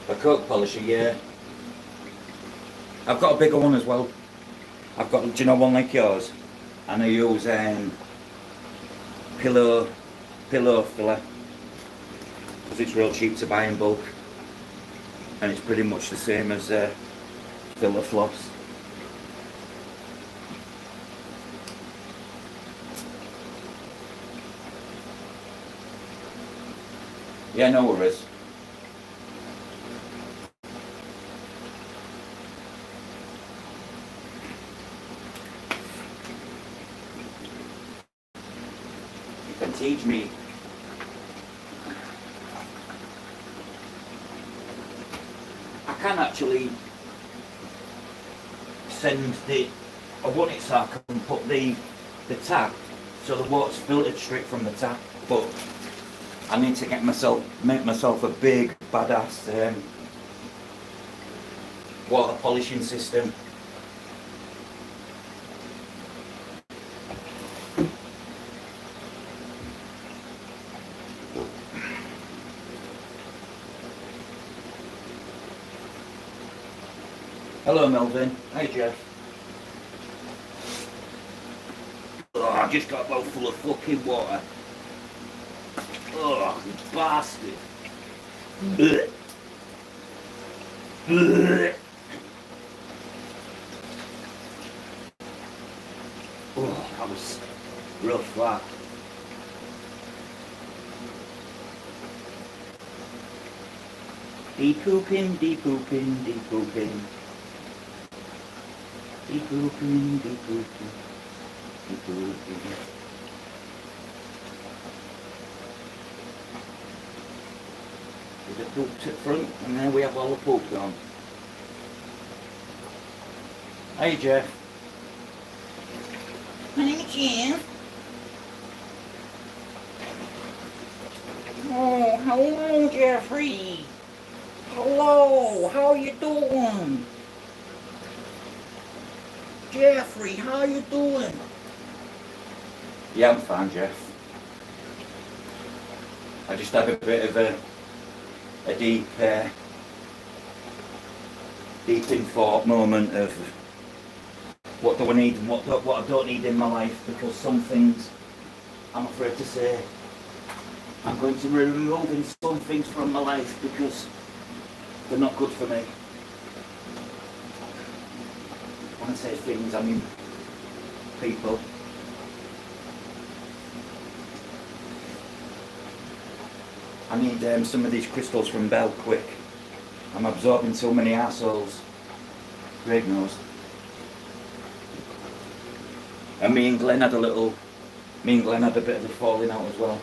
S1: A coat polisher, yeah. I've got a bigger one as well. I've got, do you know, one like yours? And I use pillow filler, because it's real cheap to buy in bulk, and it's pretty much the same as filler floss. Yeah, no worries. You can teach me. I can actually send I want it so I can put the tap so the water's filtered straight from the tap, but I need to make myself a big badass water polishing system. Hello Melvin. Hi Jeff. Oh, I just got a bowl full of fucking water. Oh, you bastard. Blech. Blech. Oh, that was rough, that. De-pooping, de-pooping, de-pooping. De-pooping, de-pooping, de-pooping. There's a poop to front, and there we have all the poop gone. Hey Jeff. My name is Jeff. Oh, hello Jeffrey. Hello, how you doing? Jeffrey, how you doing? Yeah, I'm fine, Jeff. I just had a bit of a deep in thought moment of what do I need and what I don't need in my life, because some things I'm afraid to say I'm going to be removing some things from my life because they're not good for me. When I say things, I mean people. I need some of these crystals from Bell quick. I'm absorbing so many assholes. Greg knows. And me and Glenn had a bit of a falling out as well.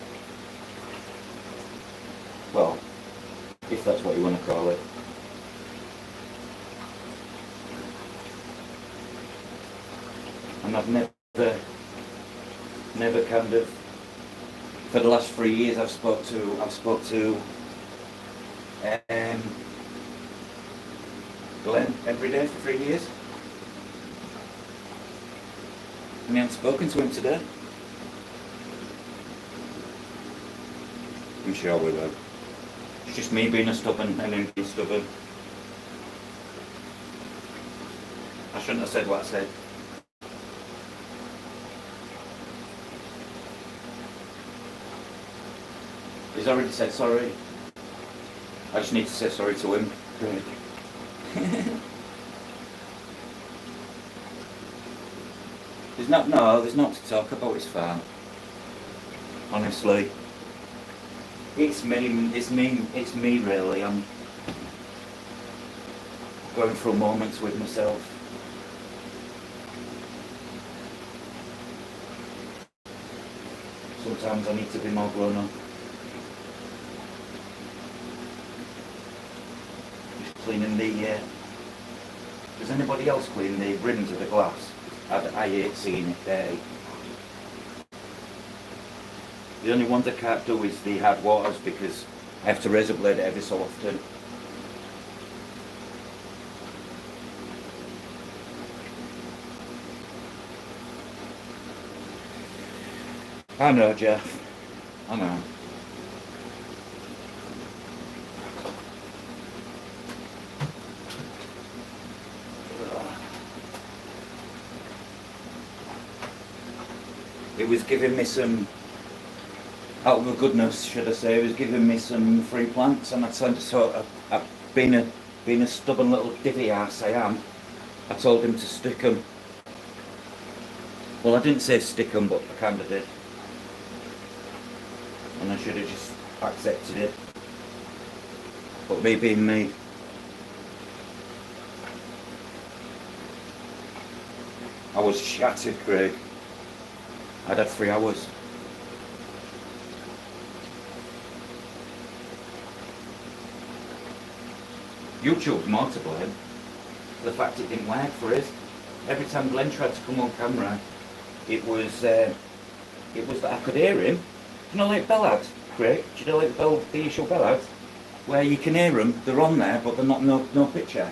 S1: Well, if that's what you want to call it. And I've never kind of, for the last 3 years I've spoke to Glenn every day for 3 years. And I haven't spoken to him today. I'm sure we will. It's just me being a stubborn and him being stubborn. I shouldn't have said what I said. He's already said sorry. I just need to say sorry to him. Great. There's not to talk about, it's fine. Honestly. It's me really. I'm going through moments with myself. Sometimes I need to be more grown up. Just cleaning the does anybody else clean the rims of the glass? I hate seeing it dirty. The only ones I can't do is the hard waters because I have to razor blade it every so often. I know, Jeff. I know. It was giving me some, out of goodness, should I say, it was giving me some free plants, and I tried to sort of, being a stubborn little divvy ass I am, I told him to stick them. Well, I didn't say stick them, but I kind of did. And I should have just accepted it. But me being me. I was shattered, Craig. I'd had 3 hours. YouTube's more to blame. The fact it didn't work for us. Every time Glenn tried to come on camera, it was that I could hear him. You know, like Bellad, Craig? Do you know like the issue Bellad? Where you can hear them, they're on there, but they're not no picture.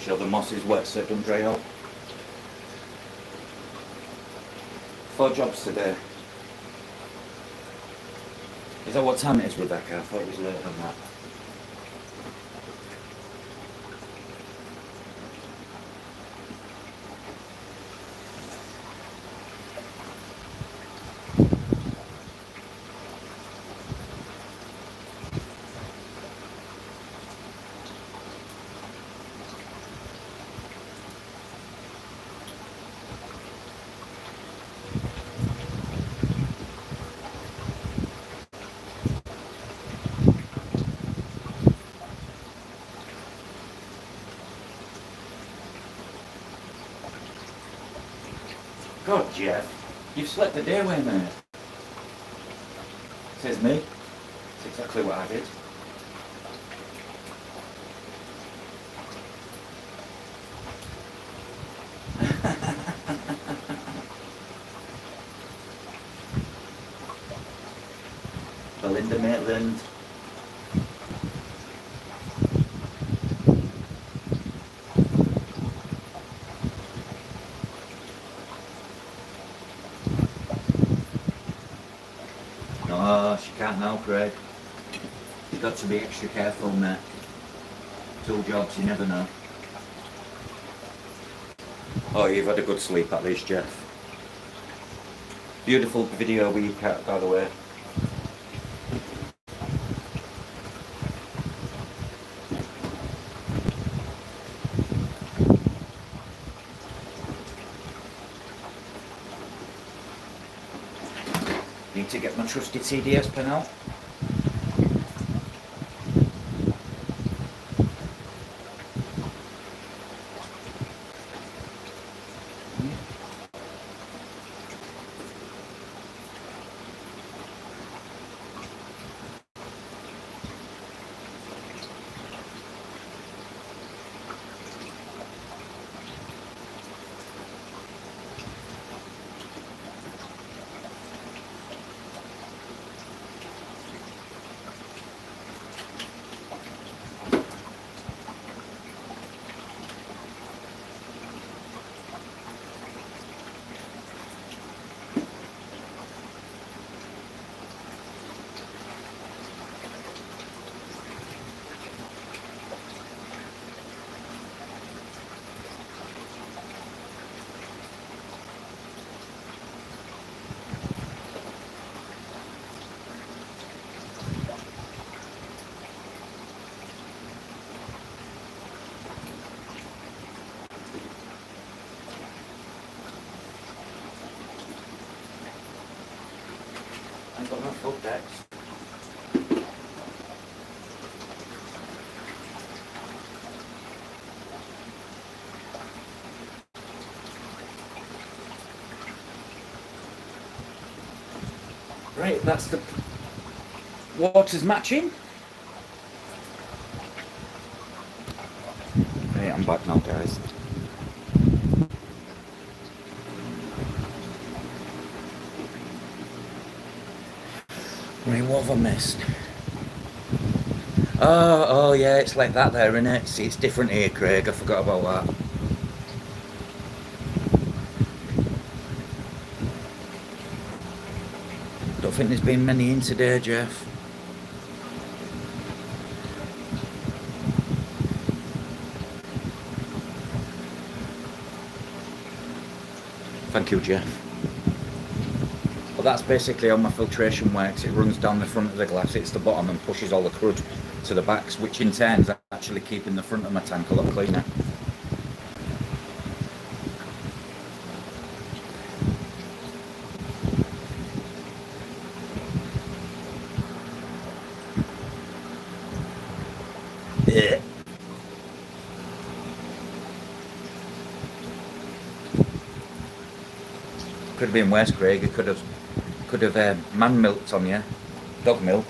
S1: making sure the moss is wet so it doesn't dry out. 4 jobs today. Is that what time it is, Rebecca? I thought it was later than that. God, Jeff, you've slept the day away, mate. Says me. That's exactly what I did. Belinda Maitland. No, she can't now, Craig. You've got to be extra careful, mate. 2 jobs, you never know. Oh, you've had a good sleep at least, Jeff. Beautiful video with your cat, by the way. Need to get my trusty TDS pen out. I've got my foot decks. Right, that's the water's matching. Right, I'm back now, guys. Right, what have I missed? Oh yeah, it's like that there, isn't it? See, it's different here, Craig. I forgot about that. Don't think there's been many in today, Jeff. Thank you, Jeff. Well, that's basically how my filtration works. It runs down the front of the glass, hits the bottom and pushes all the crud to the backs, which in turn is actually keeping the front of my tank a lot cleaner. Yeah. Could have been worse, Craig. It could have man milked on you, dog milk.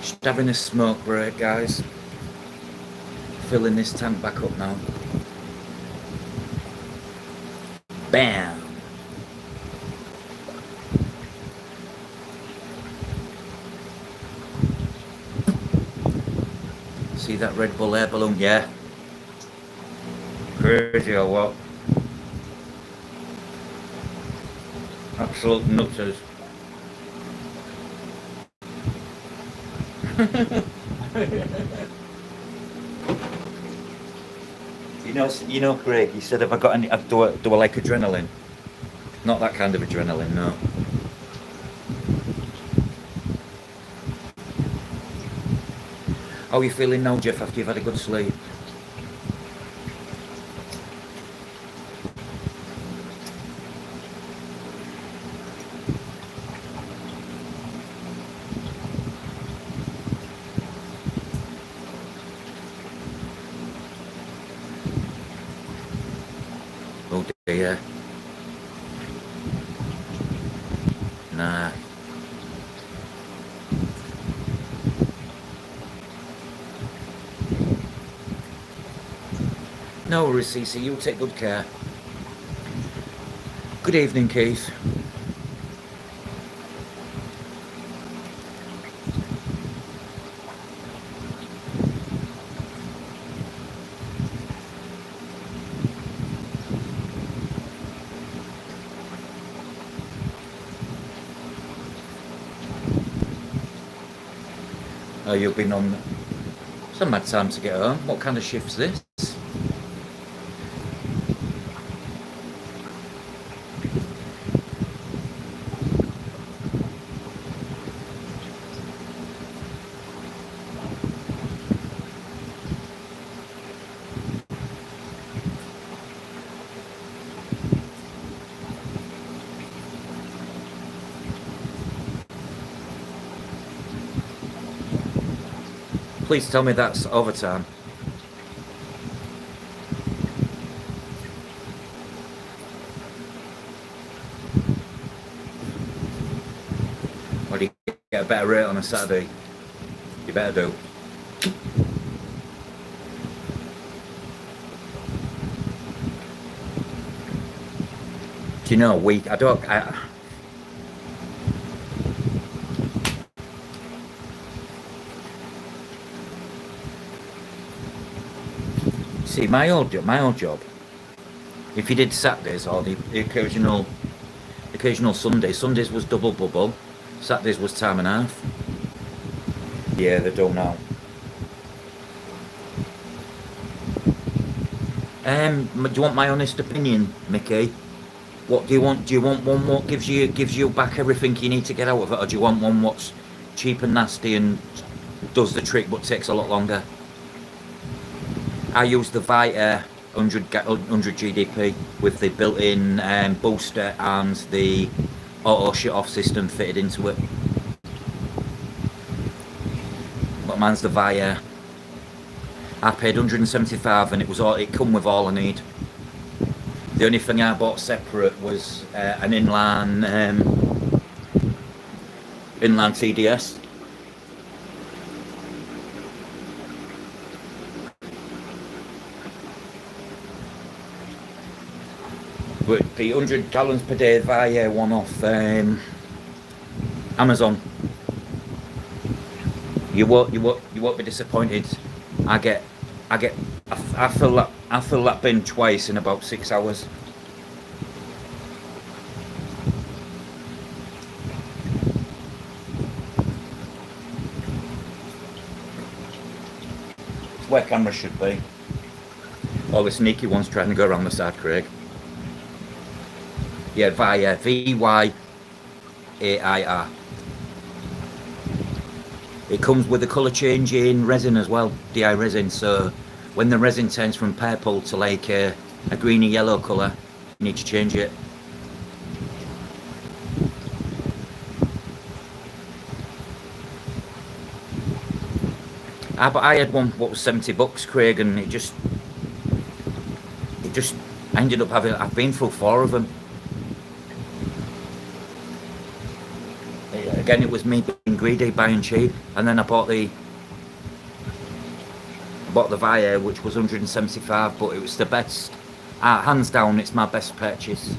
S1: Just having a smoke break, guys. Filling this tank back up now. Bam. See that Red Bull air balloon? Yeah. Crazy or what? Absolute nutters. You know, Craig. You said, "Have I got any? Do I like adrenaline?" Not that kind of adrenaline, no. How are you feeling now, Jeff? After you've had a good sleep? Oh dear. Nah. No worries, Cece. You take good care. Good evening, Keith. Oh, you've been on. It's a mad time to get home. What kind of shift's this? Please tell me that's overtime. Or do you get a better rate on a Saturday? You better do. Do you know, see, my old job, if you did Saturdays or the occasional Sundays was double bubble, Saturdays was time and a half. Yeah, they do now. Do you want my honest opinion, Mickey? What do you want? Do you want one what gives you back everything you need to get out of it, or do you want one what's cheap and nasty and does the trick but takes a lot longer? I use the Vita 100 GDP with the built-in booster and the auto shut-off system fitted into it. But mine's the Vita. I paid 175 and it come with all I need. The only thing I bought separate was an inline TDS. But the 100 gallons per day via one off Amazon. You won't be disappointed. I fill that bin twice in about 6 hours. It's where cameras should be. All the sneaky ones trying to go around the side, Craig. Yeah, via VYAIR. It comes with a colour change in resin as well, DI resin, so when the resin turns from purple to like a greeny yellow colour, you need to change it. But I had one what was $70, Craig, and I ended up I've been through 4 of them. Again, it was me being greedy, buying cheap, and then I bought the Via, which was 175, but it was the best. Hands down, it's my best purchase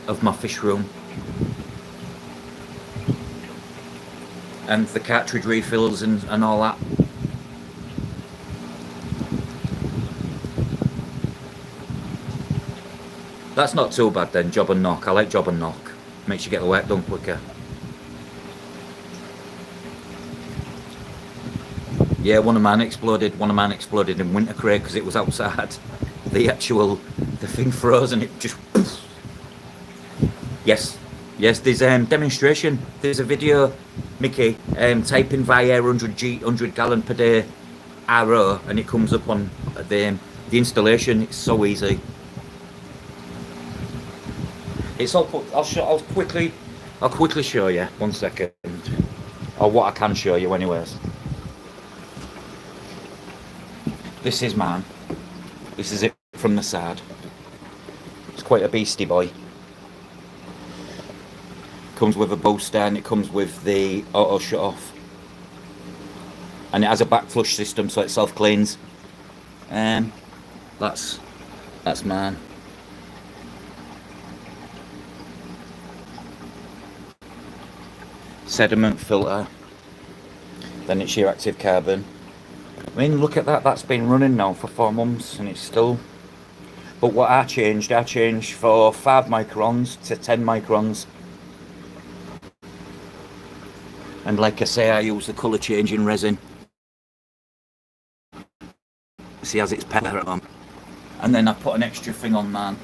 S1: of my fish room. And the cartridge refills and all that. That's not too bad then, job and knock. I like job and knock. Makes you get the work done quicker. Yeah, one of mine exploded. One of mine exploded in winter, Craig, because it was outside. The thing froze and it just... Yes. Yes, there's demonstration. There's a video, Mickey. Type in via 100 gallon per day RO and it comes up on the installation. It's so easy. It's all put... I'll quickly show you. 1 second. Or what I can show you anyways. This is mine. This is it from the side. It's quite a beastie boy. Comes with a booster and it comes with the auto shut off. And it has a back flush system so it self cleans. That's mine. Sediment filter. Then it's your active carbon. I mean, look at that. That's been running now for 4 months and it's still... But what I changed for 5 microns to 10 microns. And like I say, I use the colour changing resin. See, as it's pepper on. And then I put an extra thing on mine.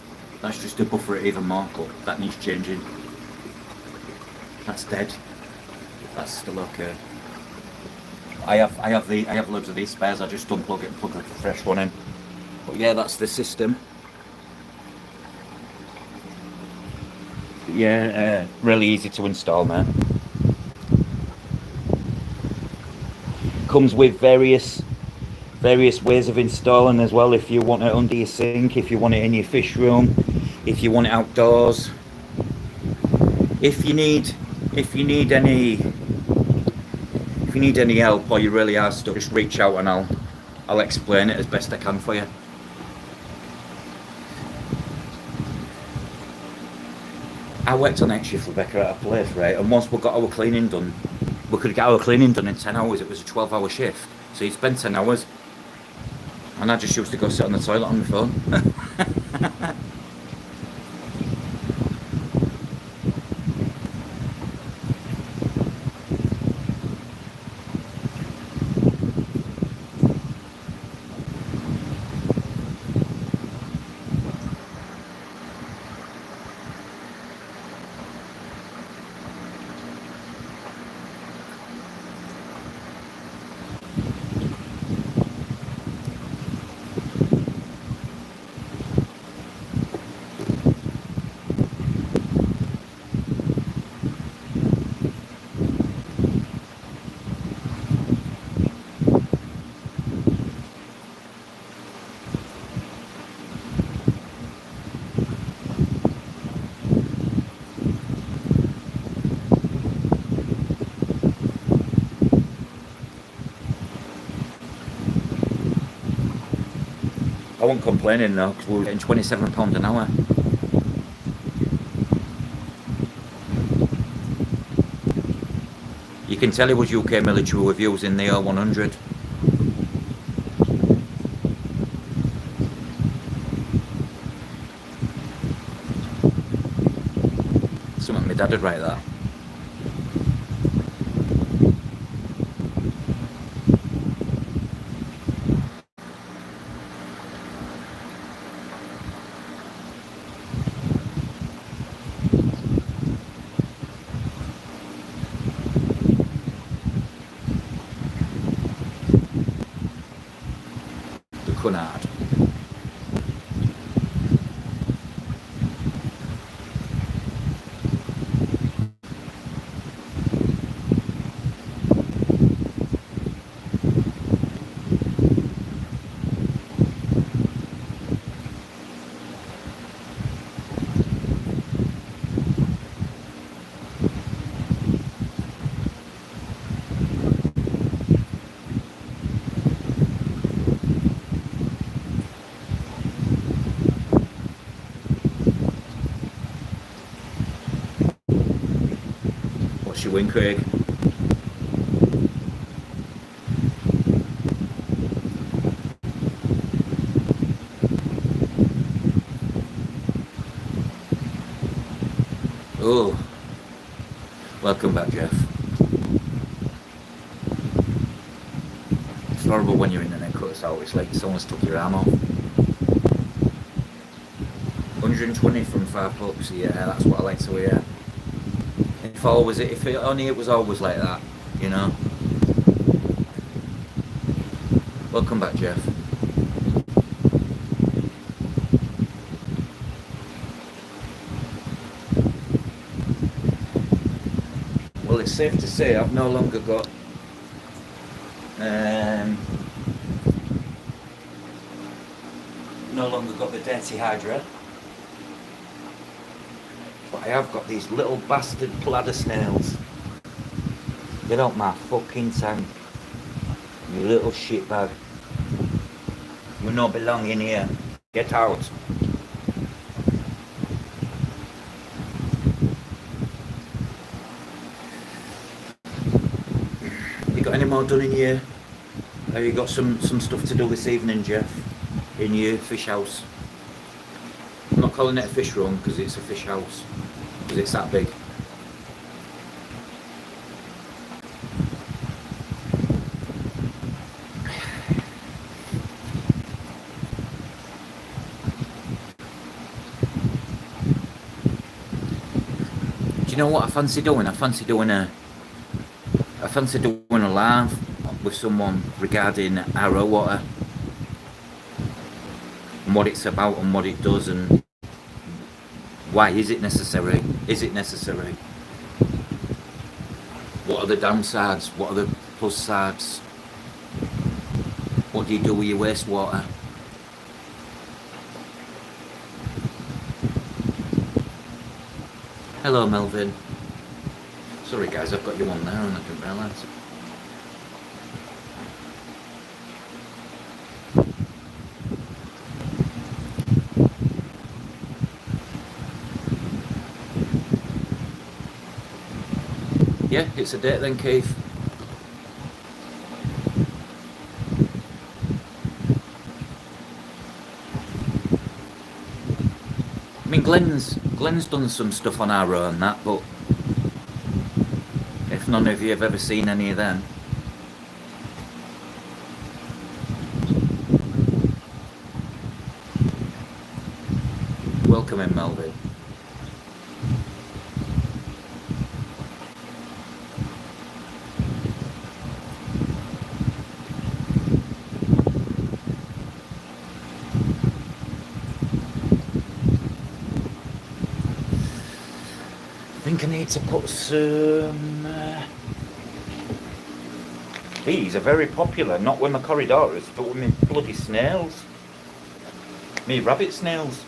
S1: That's just to buffer it even more, but that needs changing. That's dead. That's still okay. I have loads of these spares. I just unplug it and plug a fresh one in. But yeah, that's the system. Yeah, really easy to install, man. Comes with various ways of installing as well. If you want it under your sink, if you want it in your fish room, if you want it outdoors. If you need any help or you really are stuck, just reach out and I'll explain it as best I can for you. I worked on night shift, Rebecca, at a place, right? And once we got our cleaning done, we could get our cleaning done in 10 hours. It was a 12-hour shift. So you'd spend 10 hours. And I just used to go sit on the toilet on my phone. I wasn't complaining though, because we were getting £27 an hour. You can tell it was UK military with using the R100. Something my dad would write that. Cunard. What's your win, Craig? Oh, welcome back, Jeff. It's horrible when you're in and then cuts out. It's like someone's took your arm off. 120 from 5 pups, yeah, that's what I like to hear. If only it was always like that, you know. Welcome back, Jeff. Well, it's safe to say I've no longer got the dirty hydra, but I have got these little bastard bladder snails. Get out my fucking tank, you little shitbag. You not belong in here. Get out. You got any more done in here? Have you got some stuff to do this evening, Jeff? In your fish house? I'm not calling it a fish room because it's a fish house. Because it's that big. Do you know what I fancy doing? I fancy doing a live with someone regarding arrow water and what it's about and what it does and why is it necessary? Is it necessary? What are the downsides? What are the plus sides? What do you do with your wastewater? Hello, Melvin. Sorry guys, I've got you on there and I didn't realise. Yeah, it's a date then, Keith. I mean, Glenn's done some stuff on our own, that, but if none of you have ever seen any of them, welcome in, Melvin. I think I need to put some... These are very popular, not with my corridors, but with my bloody snails. Me rabbit snails.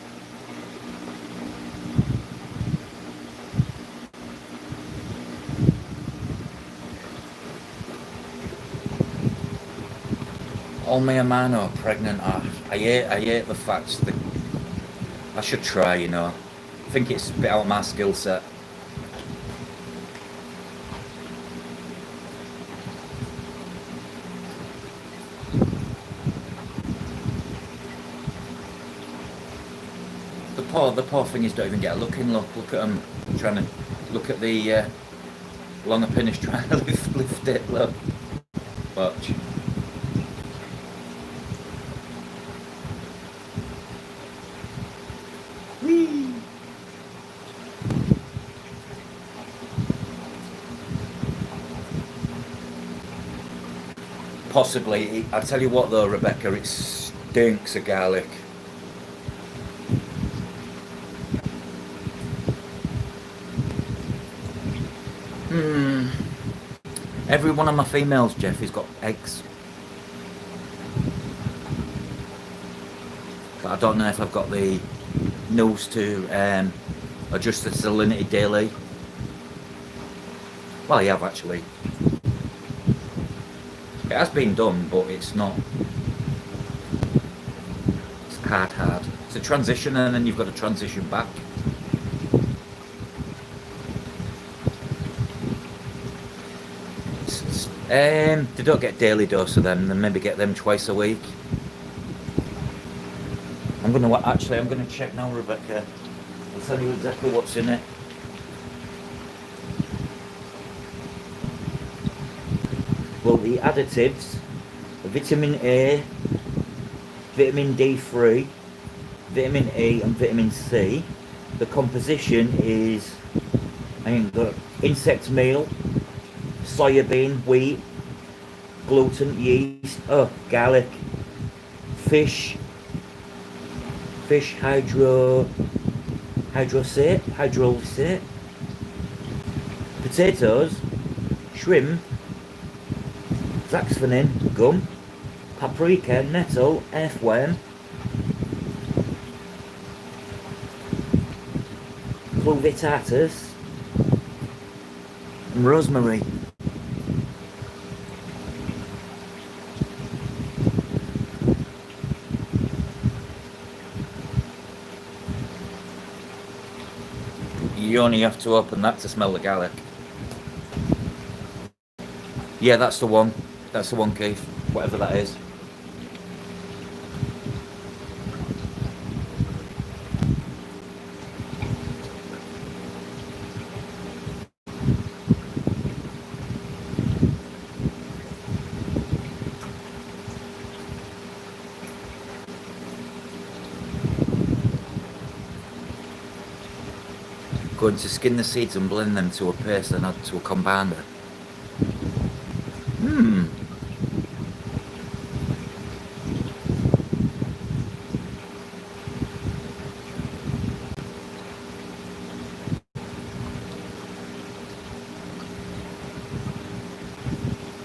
S1: All my Amano are pregnant. I hate the fact that I should try, you know. I think it's a bit out of my skill set. The poor things don't even get a look in. Look at them trying to look at the longer finish trying to lift it. Look, watch. Whee! Possibly. I tell you what though, Rebecca, it stinks of garlic. Every one of my females, Jeff, has got eggs. But I don't know if I've got the nose to adjust the salinity daily. Well, I have actually. It has been done, but it's not. It's hard. It's a transition and then you've got to transition back. They don't get daily dose of them, then maybe get them twice a week. I'm gonna check now, Rebecca. I'll tell you exactly what's in it. Well, the additives are vitamin A, vitamin D3, vitamin E and vitamin C. The composition is, I think, got insect meal, soybean, wheat, gluten, yeast, garlic, fish hydrolysate, potatoes, shrimp, saxonin, gum, paprika, nettle, earthworm, clovitatus, and rosemary. You only have to open that to smell the garlic. Yeah, that's the one. That's the one, Keith. Whatever that is. Going to skin the seeds and blend them to a paste and add to a compounder.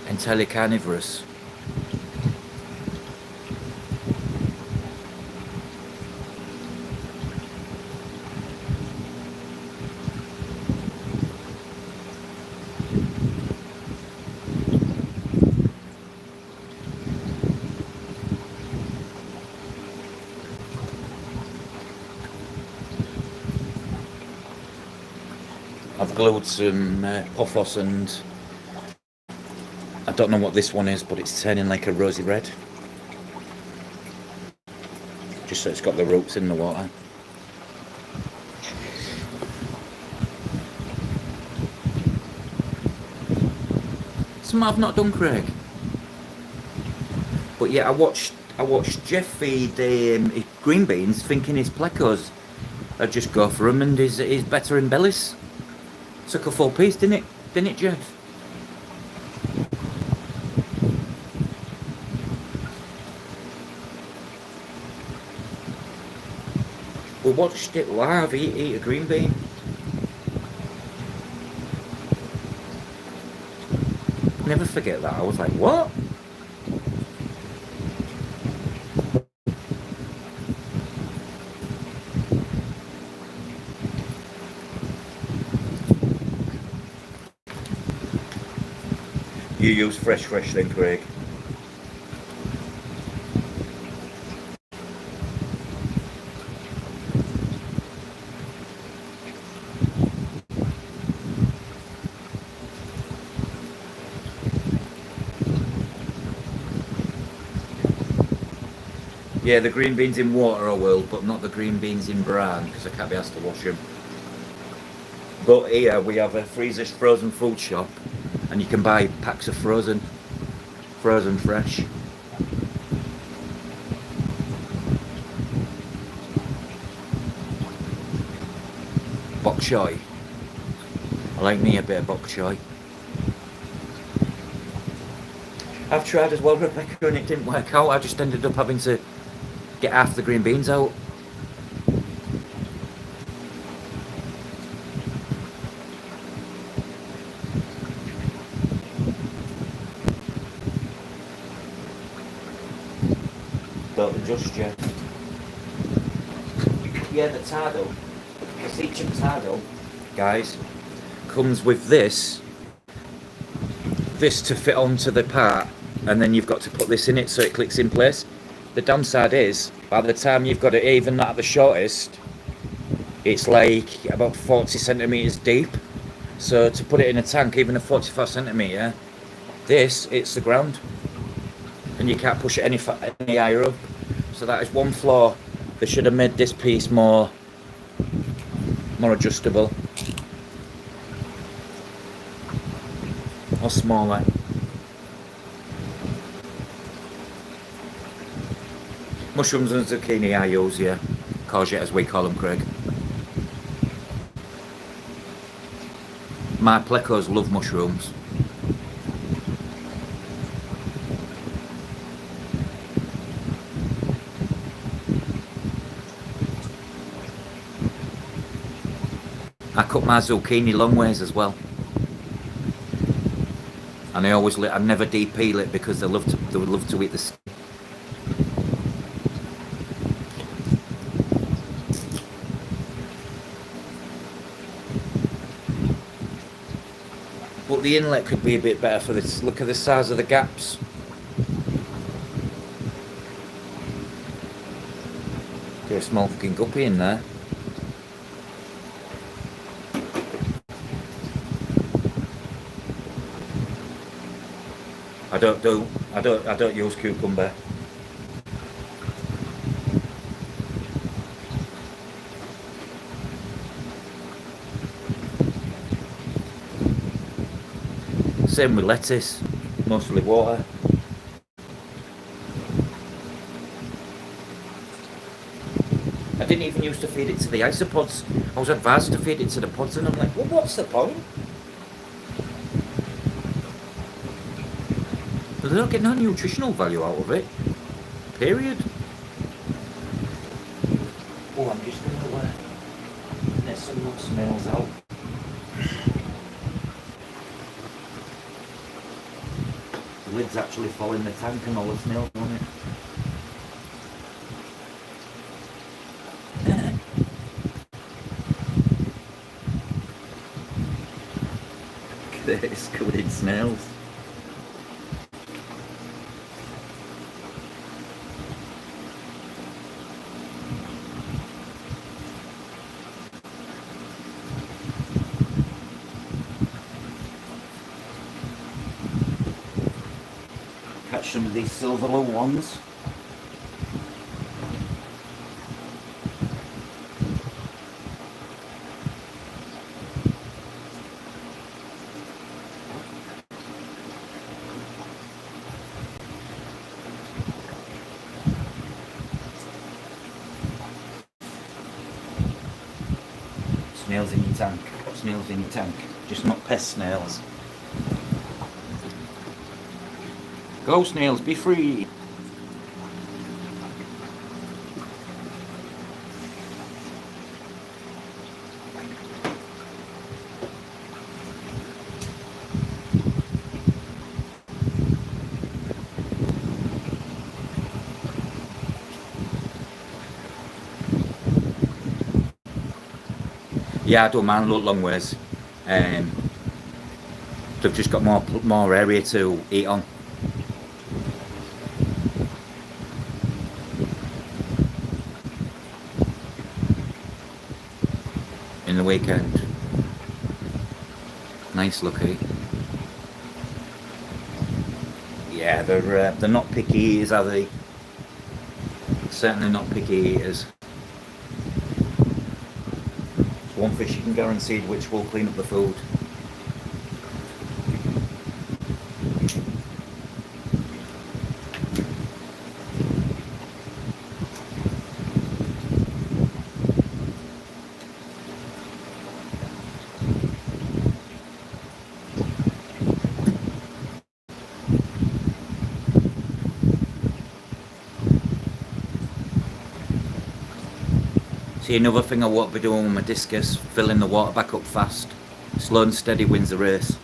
S1: Entirely carnivorous. I've glued some pothos and I don't know what this one is, but it's turning like a rosy red. Just so it's got the roots in the water. Something I've not done, Craig. But yeah, I watched Jeff feed his green beans, thinking his plecos. I'd just go for them, and he's better in bellies. Took a full piece, didn't it, Jeff? We watched it live, eat a green bean. Never forget that. I was like, what? You use fresh then, Craig. Yeah, the green beans in water I will, but not the green beans in brine, because I can't be asked to wash them. But here we have a freezer frozen food shop, and you can buy packs of frozen fresh. Bok choy. I like me a bit of bok choy. I've tried as well, Rebecca, and it didn't work out. I just ended up having to get half the green beans out. Don't adjust yet. Yeah, the tado, the Seachem tado, guys, comes with this to fit onto the part, and then you've got to put this in it so it clicks in place. The downside is, by the time you've got it even at the shortest, it's like about 40 centimeters deep. So to put it in a tank, even a 45 centimeter, it's the ground, and you can't push it any higher up. So that is one flaw. They should have made this piece more adjustable or smaller. Mushrooms and zucchini I use, yeah. Courgette as we call them, Craig. My plecos love mushrooms. I cut my zucchini long ways as well, and I never de-peel it because they love to eat the skin. But the inlet could be a bit better for this. Look at the size of the gaps. Get a small fucking guppy in there. I don't use cucumber. Same with lettuce, mostly water. I didn't even used to feed it to the isopods. I was advised to feed it to the pods, and I'm like, well, what's the point? They don't get no nutritional value out of it. Period. Oh, I'm just going to let some more smells out. The lid's actually fall in the tank and all the smells on it. Look at this, covered in snails. Catch some of these silver little ones. Snails in your tank. Snails in your tank. Just not pest snails. Go snails, be free! Yeah, I don't mind long ways. They've just got more area to eat on. In the weekend. Nice looky. Yeah, they're not picky eaters, are they? Certainly not picky eaters. It's one fish you can guarantee which will clean up the food. See, another thing I won't be doing with my discus, filling the water back up fast. Slow and steady wins the race.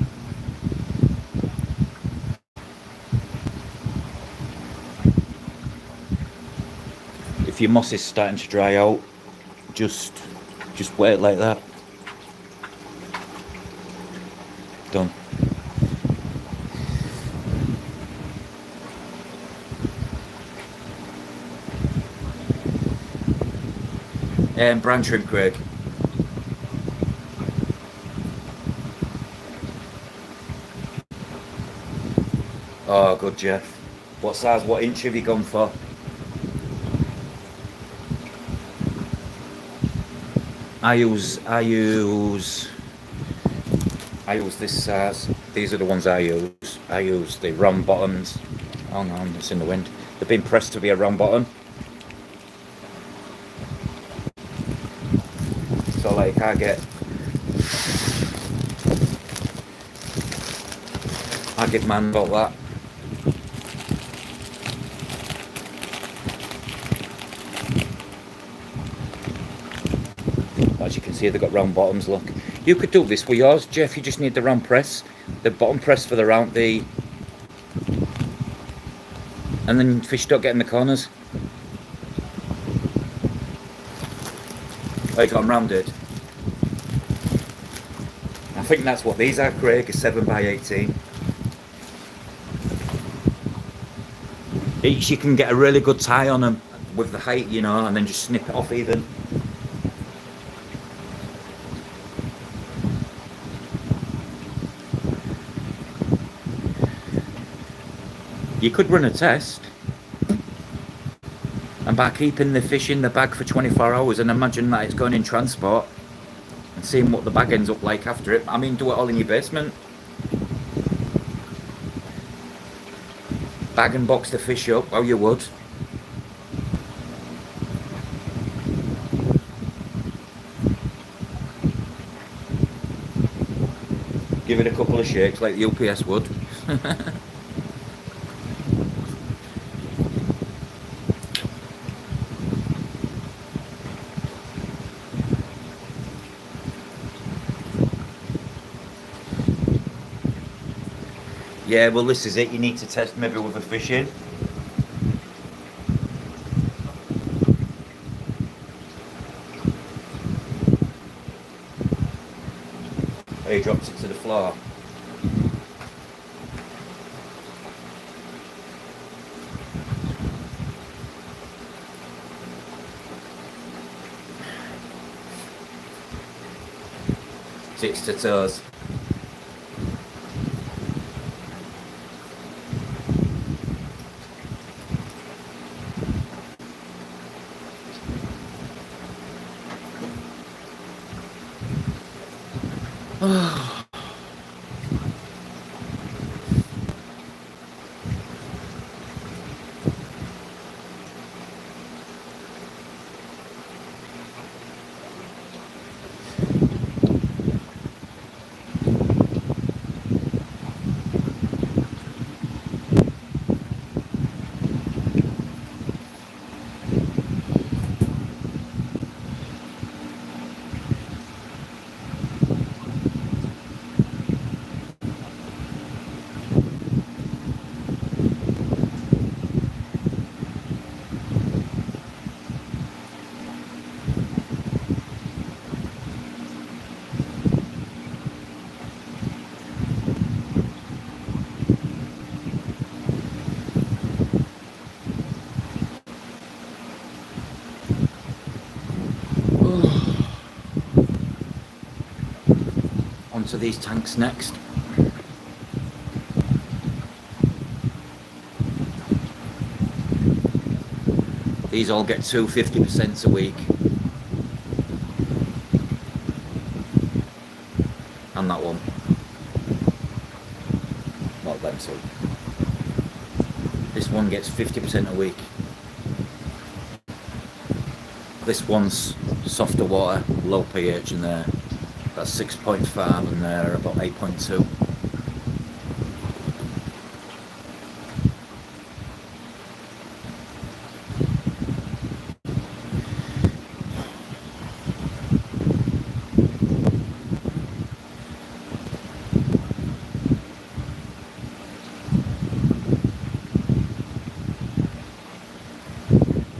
S1: If your moss is starting to dry out, just wait like that. Done. Brand shrimp, Craig. Oh, good, Jeff. What size, what inch have you gone for? I use this size. These are the ones I use. I use the round bottoms. Oh no, it's in the wind. They've been pressed to be a round bottom. I get man about that. As you can see, they've got round bottoms. Look, you could do this with yours, Jeff. You just need the round press, the bottom press for the round, and then fish don't get in the corners. Oh, you got them rounded. I think that's what these are, Craig, a 7x18. Each you can get a really good tie on them with the height, you know, and then just snip it off even. You could run a test, and by keeping the fish in the bag for 24 hours and imagine that it's going in transport and seeing what the bag ends up like after it. I mean, do it all in your basement. Bag and box the fish up how you would. Give it a couple of shakes like the UPS would. Yeah, well, this is it. You need to test maybe with a fish in. Oh, he drops it to the floor. Six to toes. Onto these tanks next. These all get 250% a week. And that one. Not them, sorry. This one gets 50% a week. This one's softer water, low pH in there. That's 6.5 and they're about 8.2.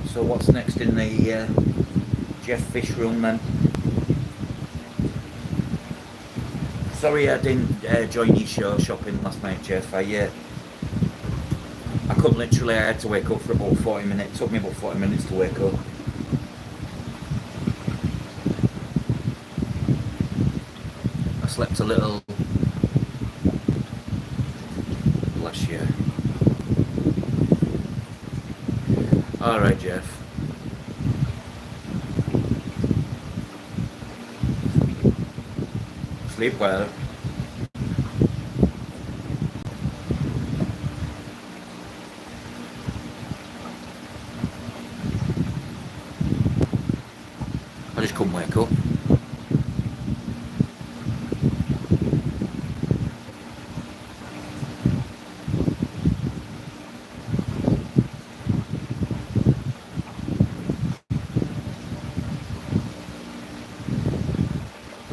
S1: So what's next in the Jeff fish room then? Sorry I didn't join your show shopping last night, Jeff. I couldn't literally, I had to wake up for about 40 minutes. It took me about 40 minutes to wake up. I slept a little last year. Alright, Jeff. Sleep well. I just couldn't wake up.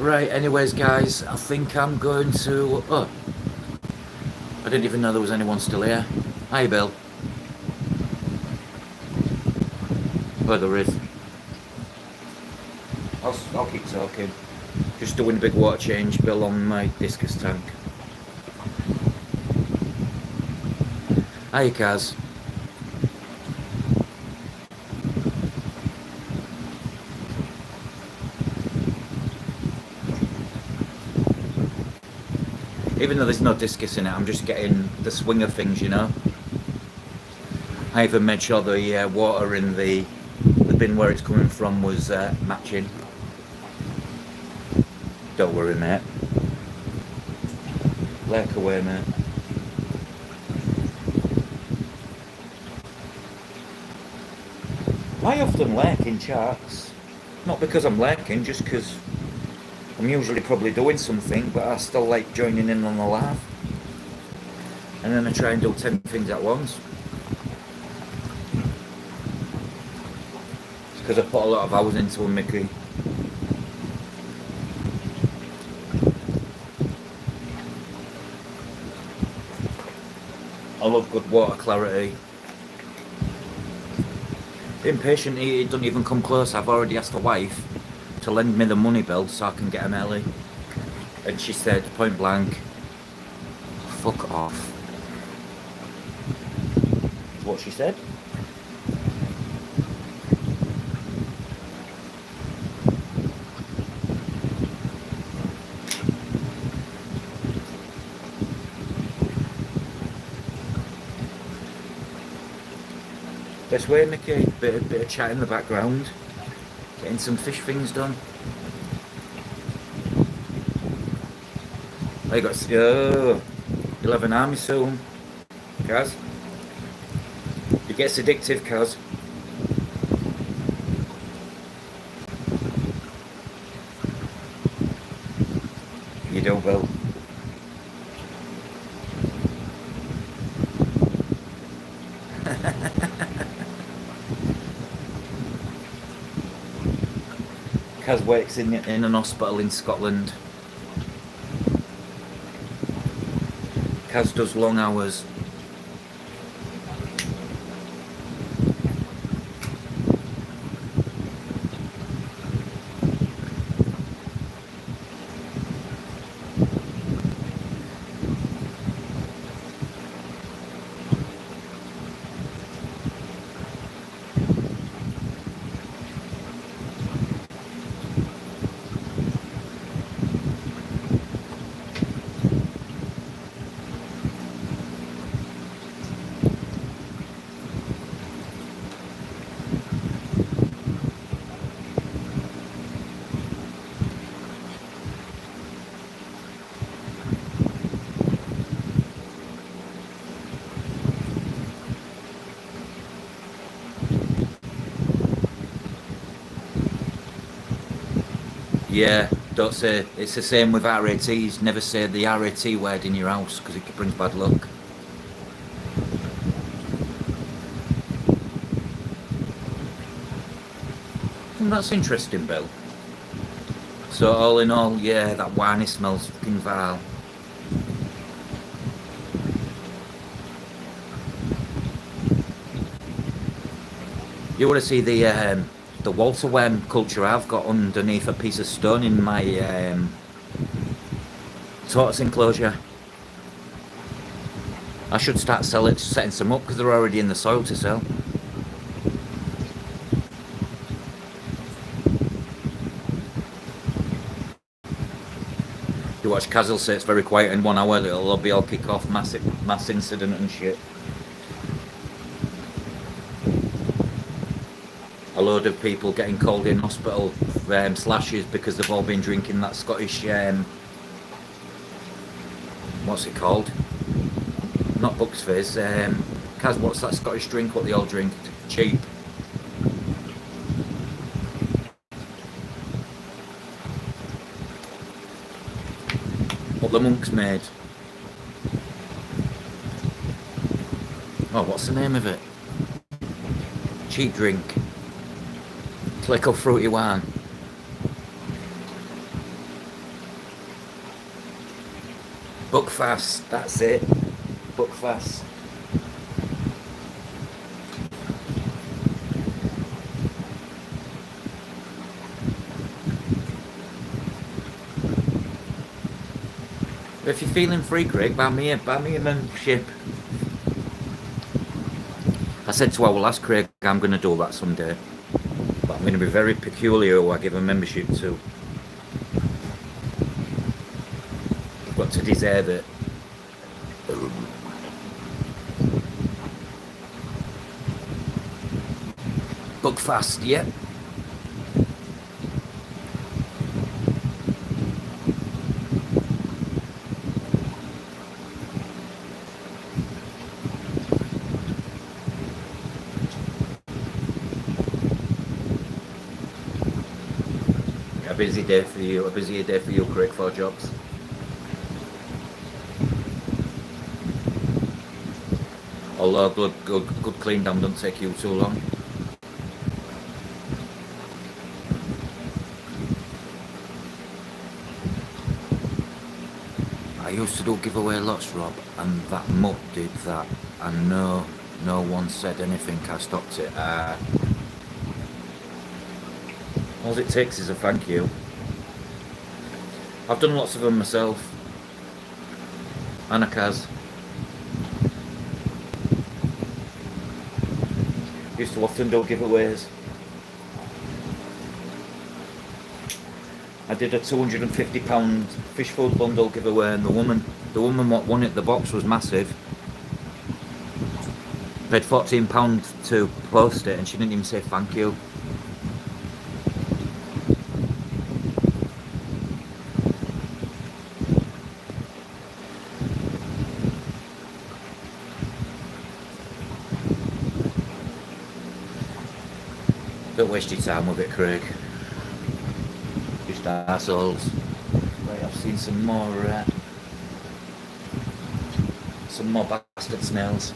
S1: Right, anyways, guys, I think I'm going to... Oh, I didn't even know there was anyone still here. Hi, Bill. Oh, there is. I'll keep talking. Just doing a big water change, Bill, on my discus tank. Hi, Kaz. Even though there's no discus in it, I'm just getting the swing of things, you know. I even made sure the water in the bin where it's coming from was matching. Don't worry, mate. Lurk away, mate. I often lurk in charts. Not because I'm lurking, just because I'm usually probably doing something, but I still like joining in on the laugh. And then I try and do 10 things at once. It's because I put a lot of hours into them, Mickey. I love good water clarity. Impatient, he doesn't even come close. I've already asked the wife to lend me the money bill so I can get him early. And she said, point blank, fuck off. That's what she said. Best way, Mickey, bit of chat in the background, getting some fish things done. I got, you'll have an army soon, Kaz. It gets addictive, Kaz. You don't, Bill. Kaz works in an hospital in Scotland. Kaz does long hours. Yeah, don't say, it's the same with RATs, never say the RAT word in your house because it brings bad luck. That's interesting, Bill. So all in all, yeah, that winey smells fucking vile. You want to see the water worm culture I've got underneath a piece of stone in my tortoise enclosure. I should start setting some up because they're already in the soil to sell. You watch Kaz say it's very quiet in 1 hour, it'll be all kick off, mass incident and shit. A load of people getting called in hospital slashes because they've all been drinking that Scottish, what's it called? Not Bucks Fizz. Kaz, what's that Scottish drink? What they all drink? Cheap. What the monks made. Oh, what's the name of it? Cheap drink. It's like a fruity wine. Buckfast, that's it. Buckfast. If you're feeling free, Craig, buy me a membership. I said to our last Craig, I'm going to do that someday. But I'm going to be very peculiar who I give a membership to. You've got to deserve it. Buckfast, yeah. A busy day for you, Craig, for jobs. Although good clean down don't take you too long. I used to do giveaway lots, Rob, and that mutt did that, and no one said anything. I stopped it. All it takes is a thank you. I've done lots of them myself. Anakaz. Used to often do giveaways. I did a £250 fish food bundle giveaway, and the woman what won it, the box was massive. Paid £14 to post it, and she didn't even say thank you. Don't waste your time with it, Craig. Just arseholes. Right, I've seen some more bastard snails.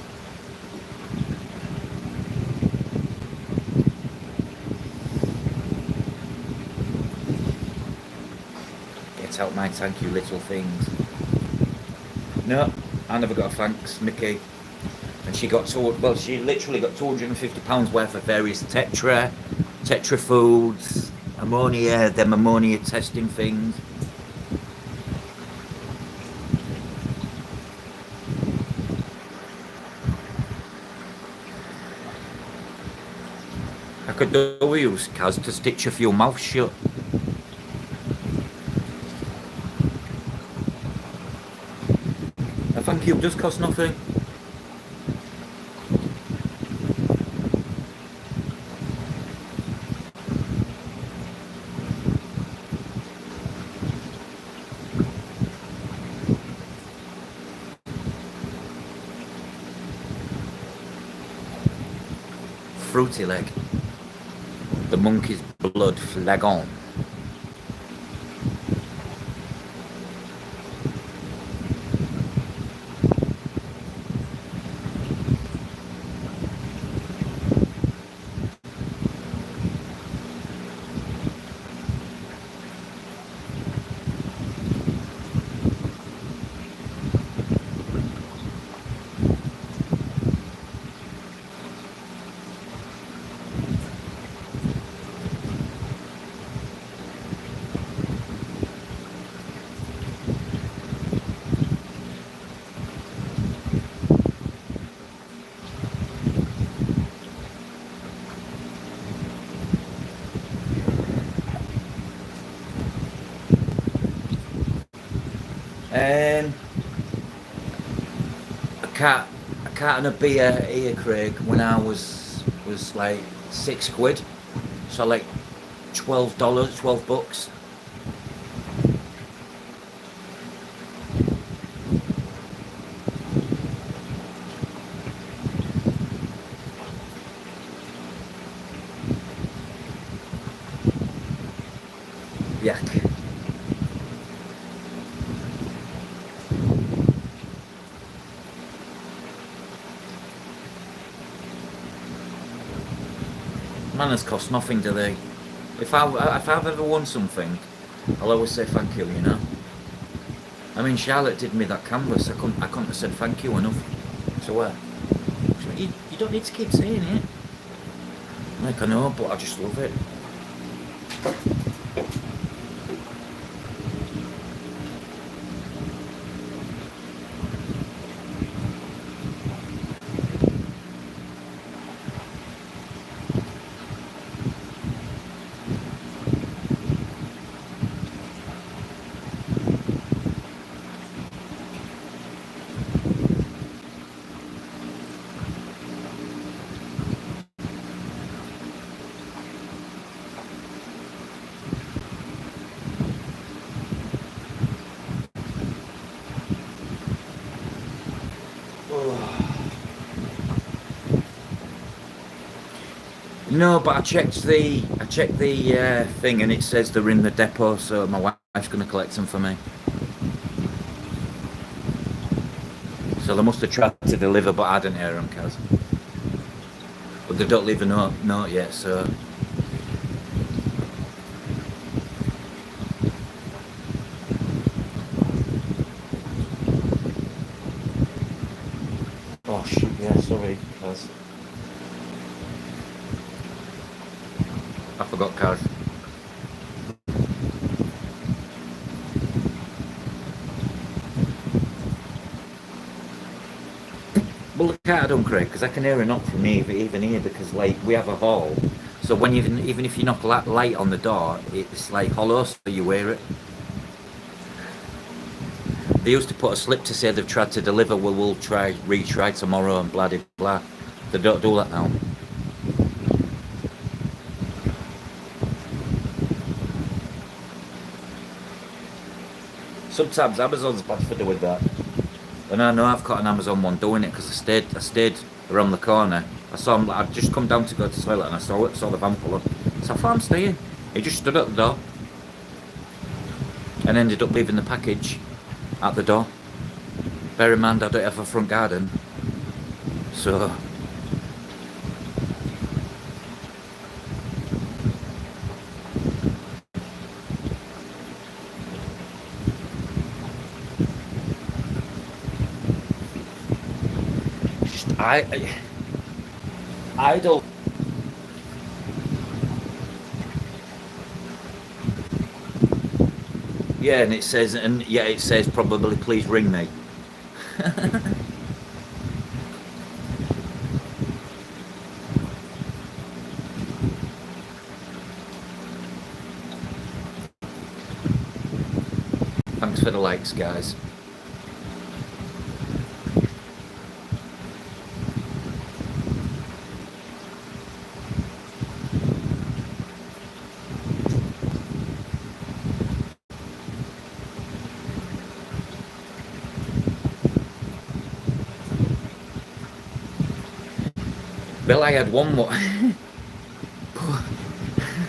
S1: Get out my tank, you little things. No, I never got a thanks, Mickey. And she literally got £250 worth of various Tetra foods, ammonia testing things. I could do with you, Kaz, to stitch a few mouths shut. A thank you does cost nothing. Fruity leg. The monkey's blood flagon. A cat and a beer here, Craig, when I was like £6, so like $12. Yuck. Manners cost nothing, do they? If I've ever won something, I'll always say thank you, you know. I mean, Charlotte did me that canvas. I couldn't have said thank you enough to her. She went, you don't need to keep saying it. Like, I know, but I just love it. No, but I checked the thing and it says they're in the depot, so my wife's going to collect them for me. So they must have tried to deliver, but I didn't hear them, Kaz. But they don't leave a note yet, so. Oh shit! Yeah, sorry, Kaz. I forgot, Kaz. Well, look at I done, Craig, because I can hear a knock from me even here, because like we have a hall, so when even if you knock light on the door, it's like hollow, so you hear it. They used to put a slip to say they've tried to deliver. Well, we'll retry tomorrow and blah blah blah. They don't do that now. Sometimes Amazon's bad for doing that. And I know I've got an Amazon one doing it because I stayed around the corner. I saw him. I'd just come down to go to the toilet and I saw the van pull up. So I thought I'm staying. He just stood at the door and ended up leaving the package at the door. Bear in mind I don't have a front garden, so. I don't. Yeah, and it says probably please ring me. Thanks for the likes, guys. Bill, I had one more.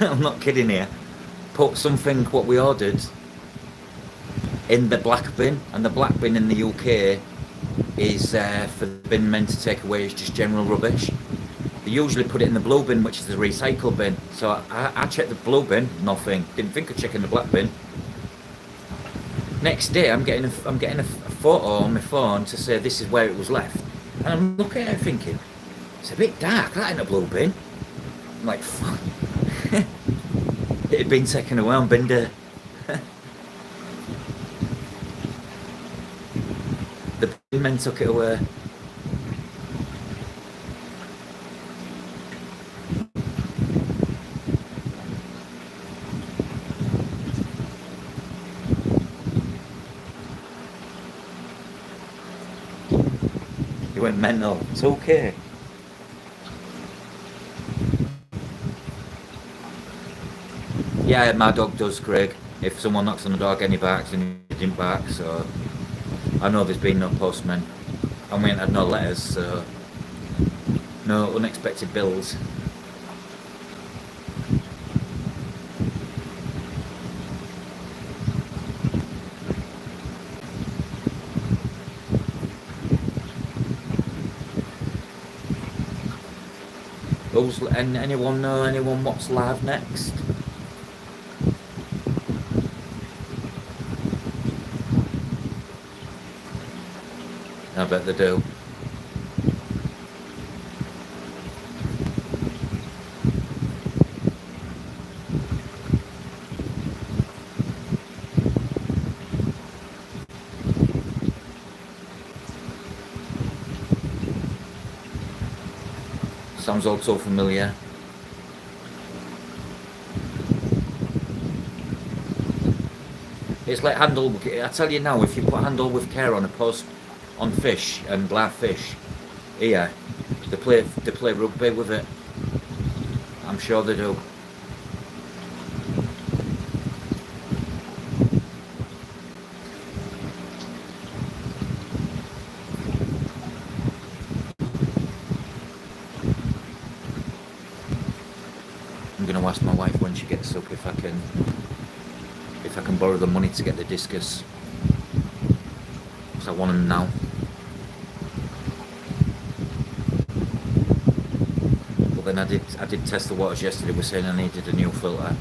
S1: I'm not kidding here. Put something what we ordered in the black bin, and the black bin in the UK is for the bin men to take away as just general rubbish. They usually put it in the blue bin, which is the recycle bin. So I checked the blue bin, nothing. Didn't think of checking the black bin. Next day, I'm getting a photo on my phone to say this is where it was left, and I'm looking at it thinking, it's a bit dark, that ain't a blue bin. I'm like, fuck. It had been taken away on bin day. The bin men took it away. He went mental. It's okay. Yeah, my dog does, Craig. If someone knocks on the door, any barks, and he didn't bark, so I know there's been no postmen. I mean, I had no letters, so no unexpected bills. And anyone know anyone what's live next? bet they do. Sounds all so familiar. It's like handle. I tell you now, if you put handle with care on a post on fish and live fish, here they play rugby with it. I'm sure they do. I'm going to ask my wife when she gets up if I can borrow the money to get the discus, because I want them now. But then I did test the waters yesterday. We're saying I needed a new filter.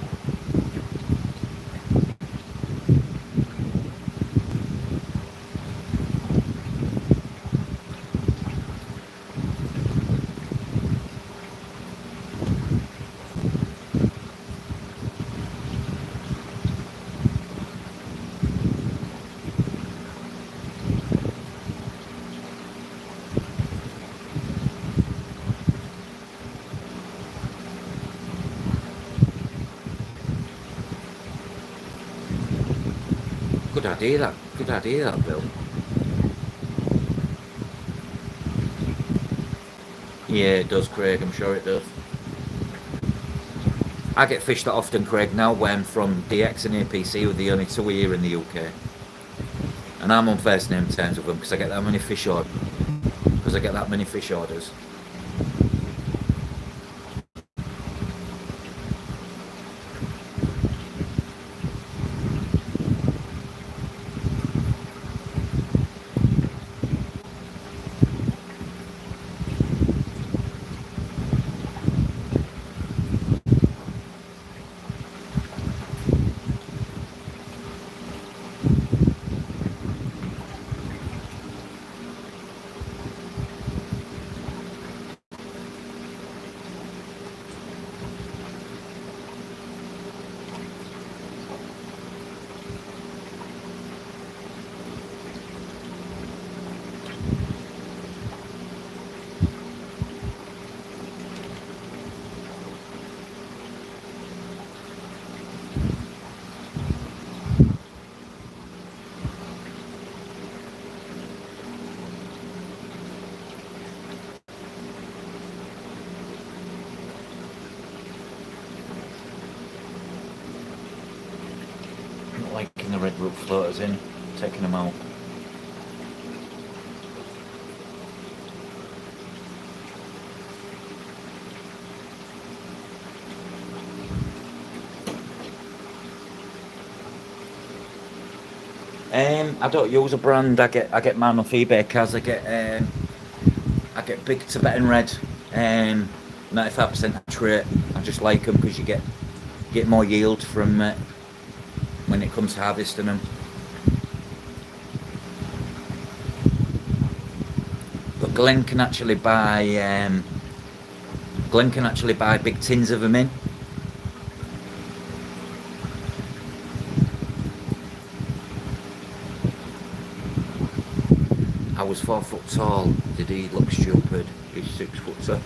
S1: Good idea that, Bill. Yeah, it does, Craig, I'm sure it does. I get fished that often, Craig, now when from DX and APC are the only two here in the UK. And I'm on first name terms with them because I get that many fish orders. Liking the red root floaters in, taking them out. I don't use a brand. I get mine off eBay because I get big Tibetan red, 95% trait. I just like them because you get more yield from when it comes to harvesting them. But Glenn can actually buy big tins of them in. I was 4 foot tall. Did he look stupid? He's 6 foot tall.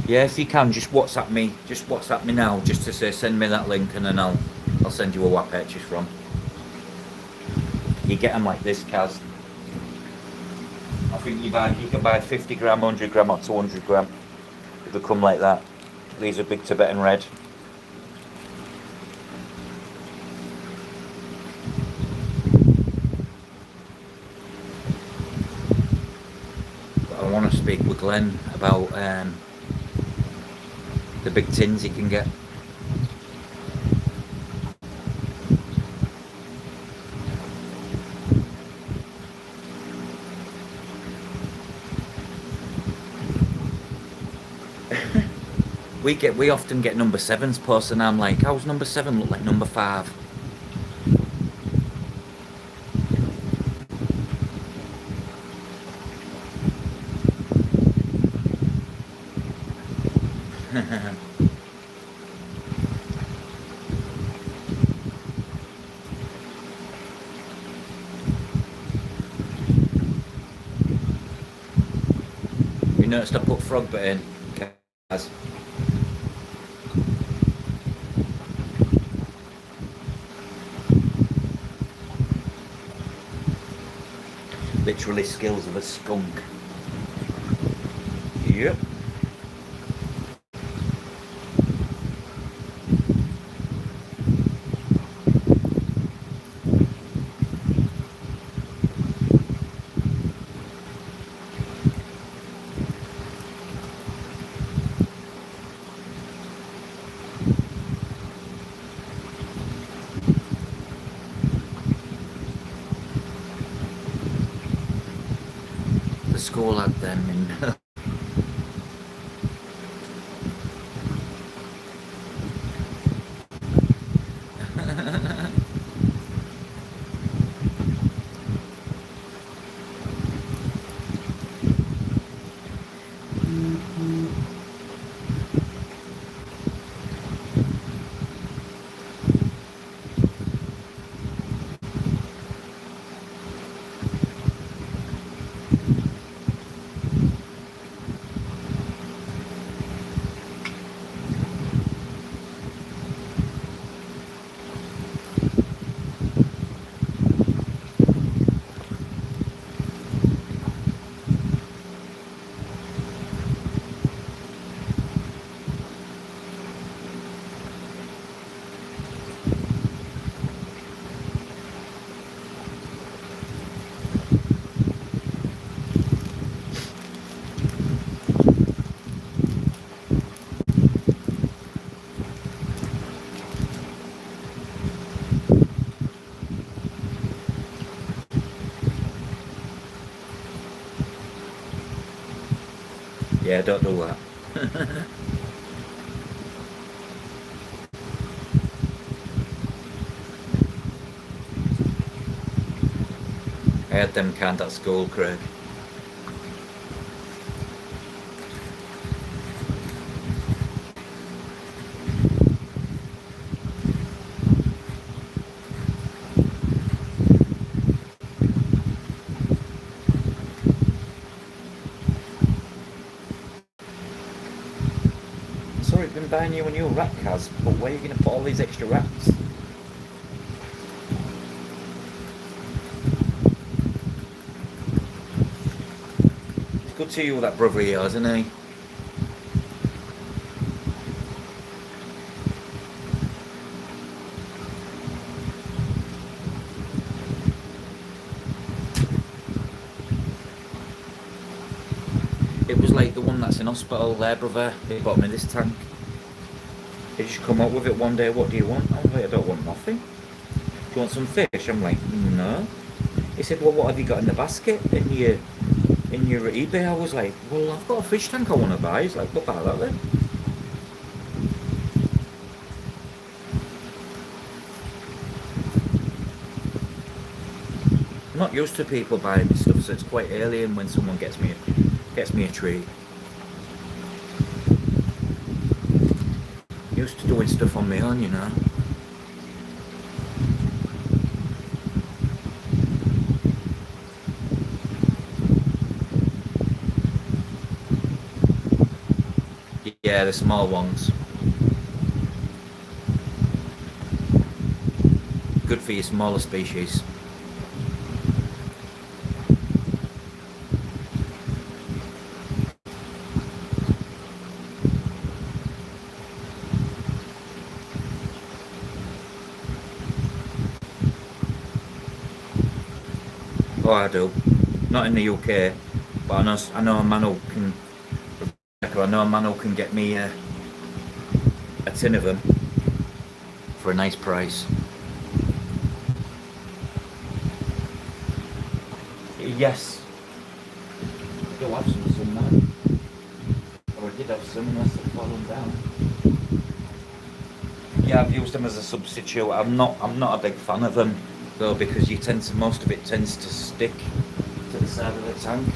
S1: Yeah, if you can, just WhatsApp me. Just WhatsApp me now, just to say send me that link, and then I'll send you where I purchase from. You get them like this, Kaz. I think you can buy 50 gram, 100 gram, or 200 gram. They come like that. These are big Tibetan red. But I want to speak with Glenn about the big tins you can get. We often get number 7s posted, and I'm like, how's number 7 look like number 5? You noticed I put frog bait in, guys? Literally skills of a skunk. Yep. The school had them in. Yeah, don't do that. I had them canned at school, Craig. Sorry, I've been buying you a new rack, Kaz, but where are you going to put all these extra racks? It's good to see you with that brother of yours, isn't he? It was like the one that's in hospital there, brother. He bought me this tank. He just come up with it one day. What do you want? I'm like, I don't want nothing. Do you want some fish? I'm like, no. He said, well, what have you got in the basket in your eBay? I was like, well, I've got a fish tank I want to buy. He's like, what about that then? I'm not used to people buying me stuff, so it's quite alien when someone gets me a treat. Used to doing stuff on my own, you know. Yeah, the small ones. Good for your smaller species. Oh, I do. Not in the UK, but I know a man who can. I know a man who can get me a tin of them for a nice price. Yes. I do have some somewhere. Or I did have them unless they've fallen down. Yeah, I've used them as a substitute. I'm not a big fan of them though, because most of it tends to stick to the side of the tank.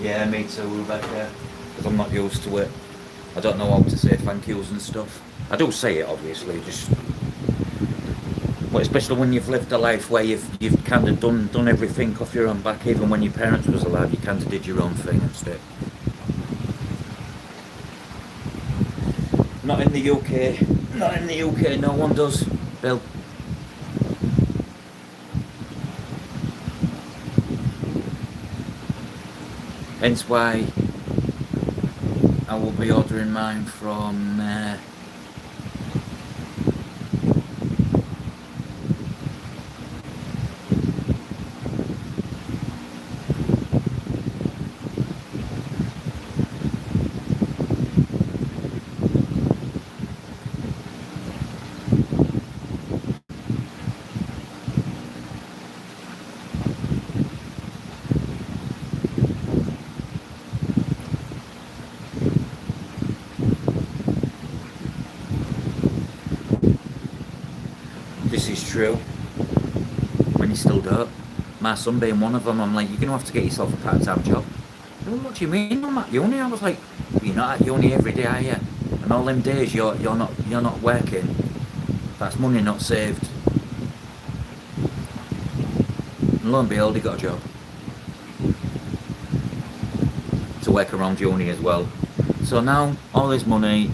S1: Yeah, me too, Rebecca, because I'm not used to it. I don't know how to say thank yous and stuff. I do say it, obviously, just... But especially when you've lived a life where you've kind of done everything off your own back, even when your parents was alive, you kind of did your own thing and stuff. Not in the UK. Not in the UK, no one does, Bill. Hence why I will be ordering mine from this is true. When you still don't. My son being one of them, I'm like, you're going to have to get yourself a part-time job. Well, what do you mean I'm at uni? I was like, you're not at uni every day, are you? And all them days you're not working. That's money not saved. And lo and behold, he got a job. To work around uni as well. So now, all his money,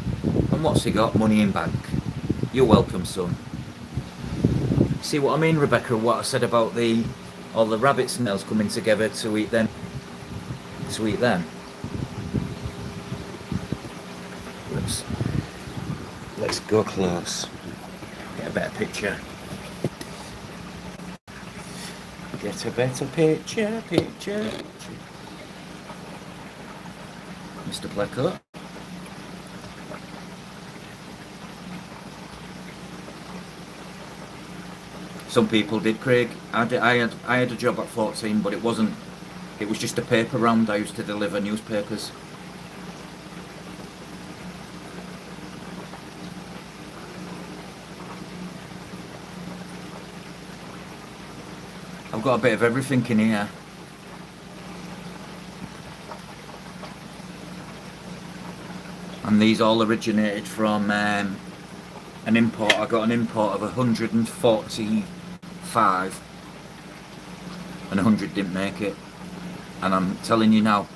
S1: and what's he got? Money in bank. You're welcome, son. See what I mean, Rebecca, what I said about all the rabbit snails coming together to eat them. Let's go close. Get a better picture. Get a better picture. Mr. Pleco. Some people did, Craig. I had a job at 14, but it was just a paper round. I used to deliver newspapers. I've got a bit of everything in here. And these all originated from an import. I got an import of 145 and 100 didn't make it. And I'm telling you now,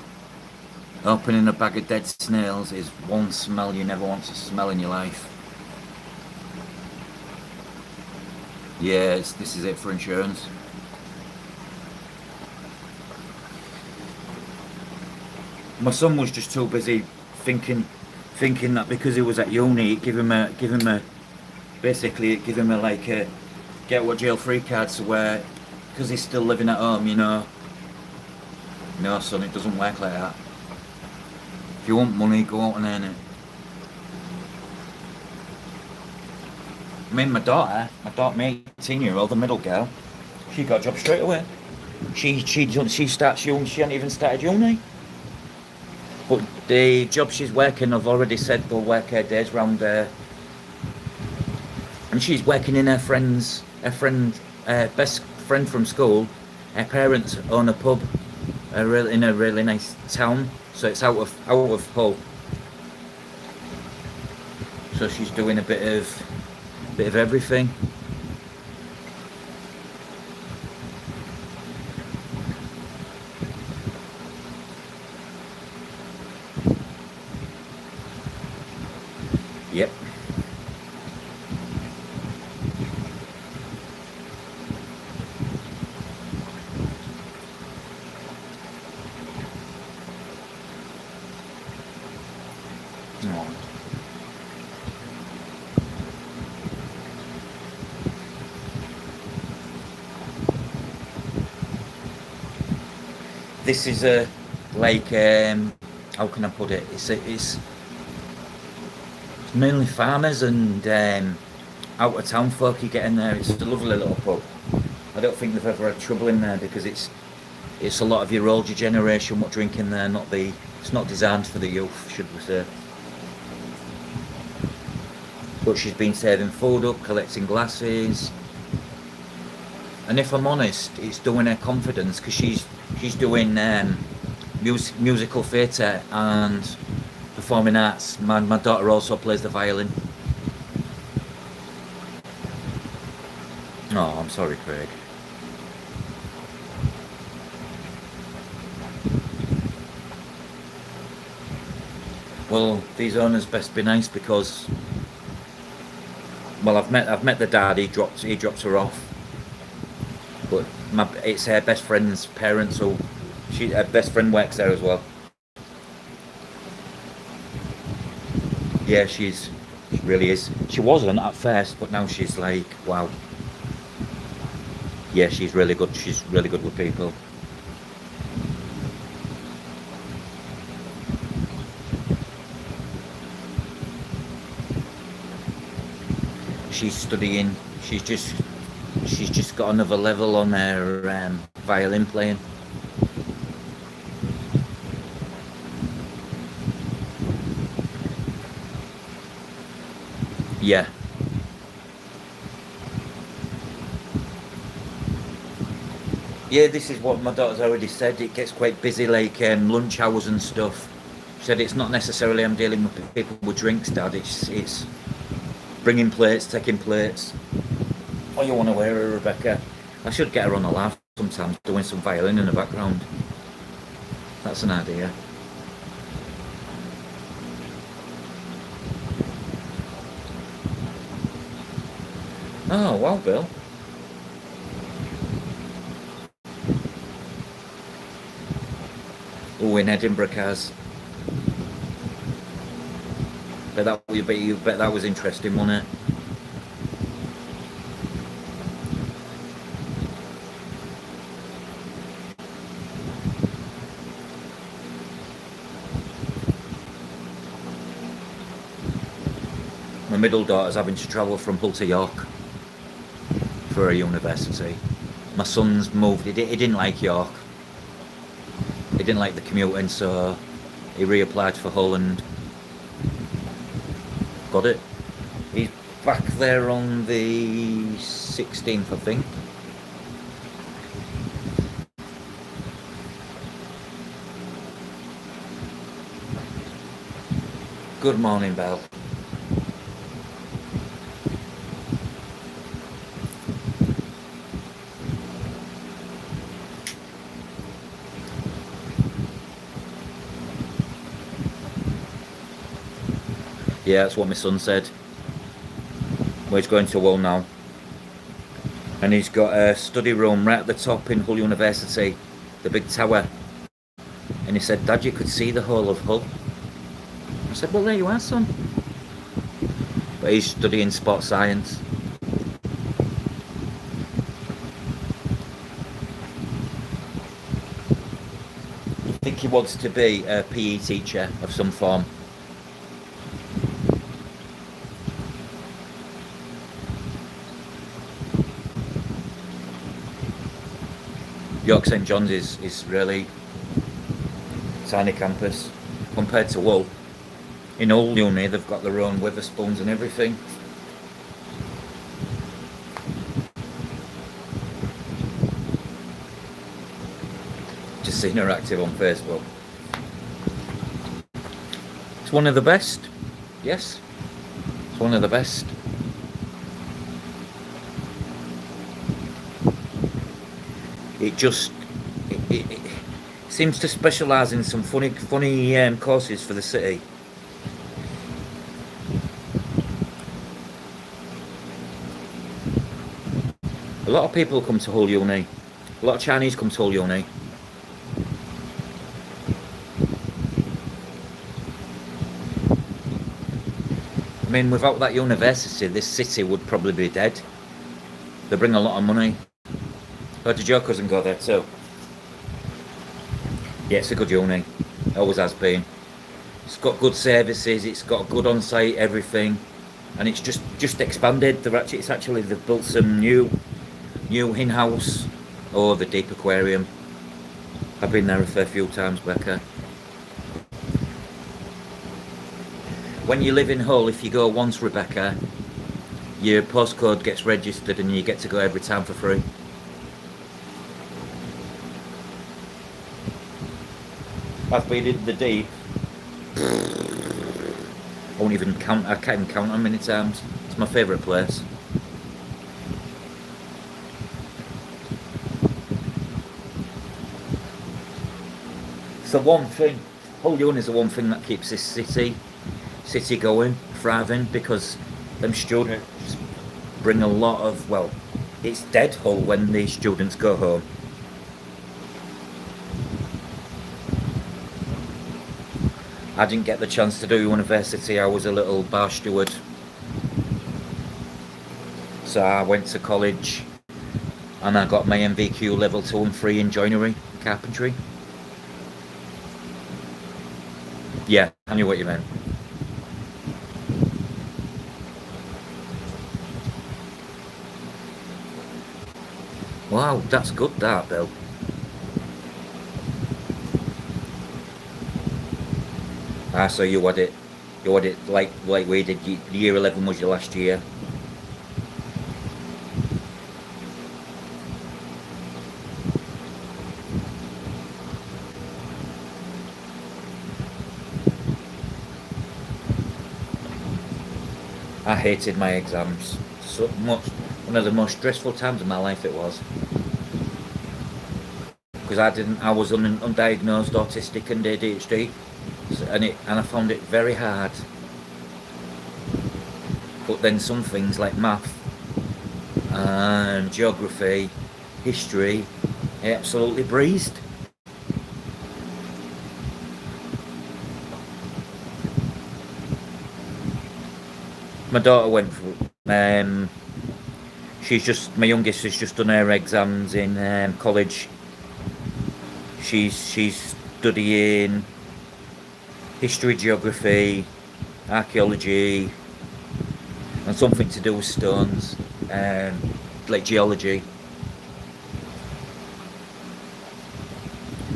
S1: opening a bag of dead snails is one smell you never want to smell in your life. Yeah, this is it for insurance. My son was just too busy thinking that because he was at uni, give him a get out of jail free card, so where, because he's still living at home, you know. No, son, it doesn't work like that. If you want money, go out and earn it. I mean, my 18-year-old, the middle girl, she got a job straight away. She starts uni, she hadn't even started uni. But the job she's working, I've already said they'll work her days round there. And she's working in best friend from school. Her parents own a pub in a really nice town, so it's out of Hull. So she's doing a bit of everything. Yep. This is a like how can I put it? It's mainly farmers and out of town folk you get in there. It's a lovely little pub. I don't think they've ever had trouble in there because it's a lot of your older generation what drink in there, not the it's not designed for the youth, should we say. But she's been saving food up, collecting glasses. And if I'm honest, it's doing her confidence because she's doing musical theatre and performing arts. My daughter also plays the violin. Oh, I'm sorry, Craig. Well, these owners best be nice because, well, I've met the dad. He drops her off, but it's her best friend's parents. So her best friend works there as well. Yeah, she really is. She wasn't at first, but now she's like, wow. Yeah, she's really good. She's really good with people. She's studying. She's just got another level on her violin playing. Yeah. Yeah, this is what my daughter's already said. It gets quite busy, like lunch hours and stuff. She said it's not necessarily I'm dealing with people with drinks, Dad. It's bringing plates, taking plates. Oh, you want to wear her, Rebecca? I should get her on a laugh sometimes, doing some violin in the background. That's an idea. Oh, wow, Bill. Oh, in Edinburgh cars. You bet that was interesting, wasn't it? My middle daughter's having to travel from Hull to York for a university. My son's moved. He didn't like York. He didn't like the commuting, so he reapplied for Hull and got it. He's back there on the 16th, I think. Good morning, Belle. Yeah, that's what my son said. Well, he's going to Hull now. And he's got a study room right at the top in Hull University, the big tower. And he said, Dad, you could see the whole of Hull. I said, well, there you are, son. But he's studying sports science. I think he wants to be a PE teacher of some form. York St John's is really tiny campus compared to Hull. In Hull Uni, they've got their own Witherspoons and everything. Just seen her active on Facebook. It's one of the best. Yes, it's one of the best. It seems to specialise in some funny courses for the city. A lot of people come to Hull Uni. A lot of Chinese come to Hull Uni. I mean, without that university, this city would probably be dead. They bring a lot of money. But the Joe cousin go there too. Yeah, it's a good uni. Always has been. It's got good services. It's got good on-site everything, and it's just expanded. It's actually they've built some new in-house or the deep aquarium. I've been there a fair few times, Becca. When you live in Hull, if you go once, Rebecca, your postcode gets registered and you get to go every time for free. I've been in the deep. I won't even count. I can't even count how many times. It's my favourite place. It's the one thing. Hull Uni is the one thing that keeps this city going, thriving, because them students bring a lot of, well, it's dead Hull when these students go home. I didn't get the chance to do university. I was a little bar steward. So I went to college and I got my MVQ level 2 and 3 in joinery, carpentry. Yeah, I knew what you meant. Wow, that's good that, Bill. Ah, so you had it like we did. Year 11 was your last year. I hated my exams so much. One of the most stressful times of my life it was. Because I was undiagnosed autistic and ADHD. And I found it very hard. But then some things like math and geography, history, I absolutely breezed. My daughter went through. My youngest has just done her exams in college. She's studying history, geography, archaeology, and something to do with stones, like geology.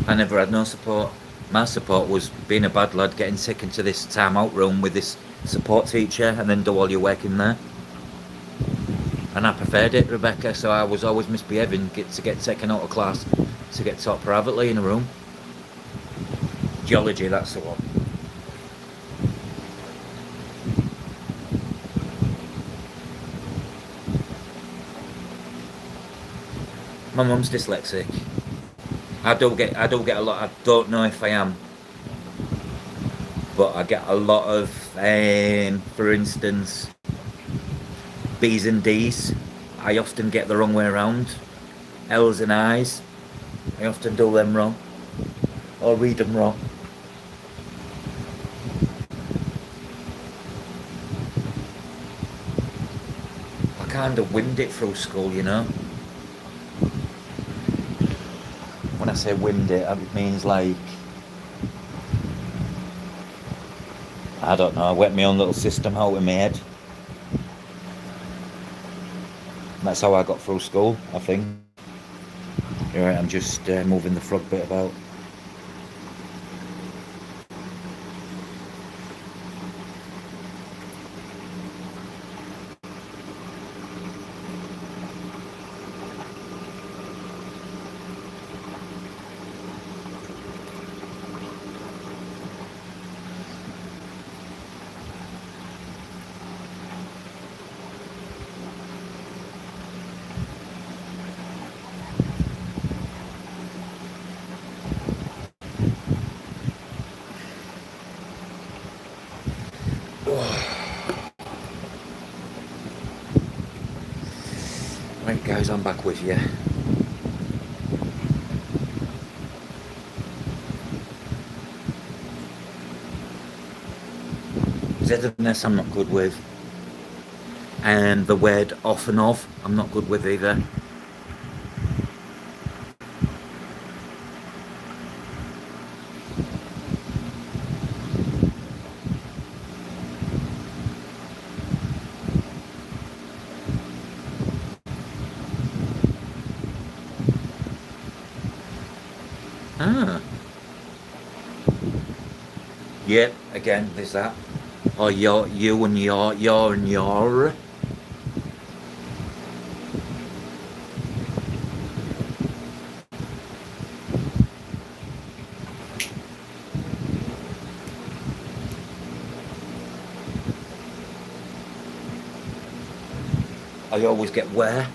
S1: I never had no support. My support was being a bad lad, getting sick into this time out room with this support teacher, and then do all your work in there. And I preferred it, Rebecca, so I was always misbehaving, get taken out of class, to get taught privately in a room. Geology, that's the one. My mum's dyslexic. I don't get a lot. I don't know if I am, but I get a lot of, for instance, B's and D's. I often get the wrong way around. L's and I's. I often do them wrong, or read them wrong. I kind of winged it through school, you know. When I say winged it means like, I don't know, I went my own little system out in my head. That's how I got through school, I think. You're right, I'm just moving the frog bit about. Right guys, I'm back with you. Z-ness I'm not good with. And the word off and off I'm not good with either. Ah. Yep, again, there's that. Oh, you and your. I always get where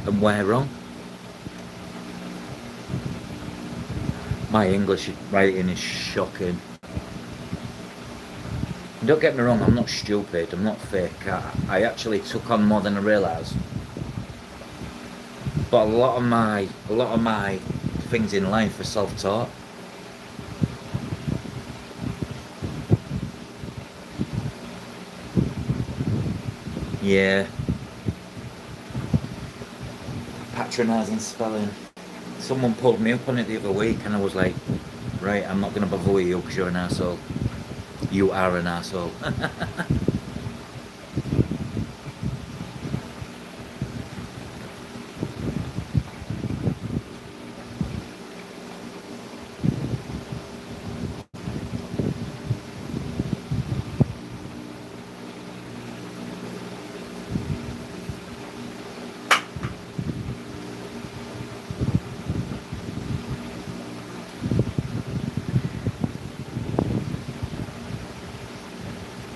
S1: and where wrong. My English writing is shocking. Don't get me wrong, I'm not stupid, I'm not fake. I actually took on more than I realised. But a lot of my things in life are self-taught. Yeah. Patronising spelling. Someone pulled me up on it the other week and I was like, right, I'm not going to bother with you because you're an arsehole. You are an arsehole.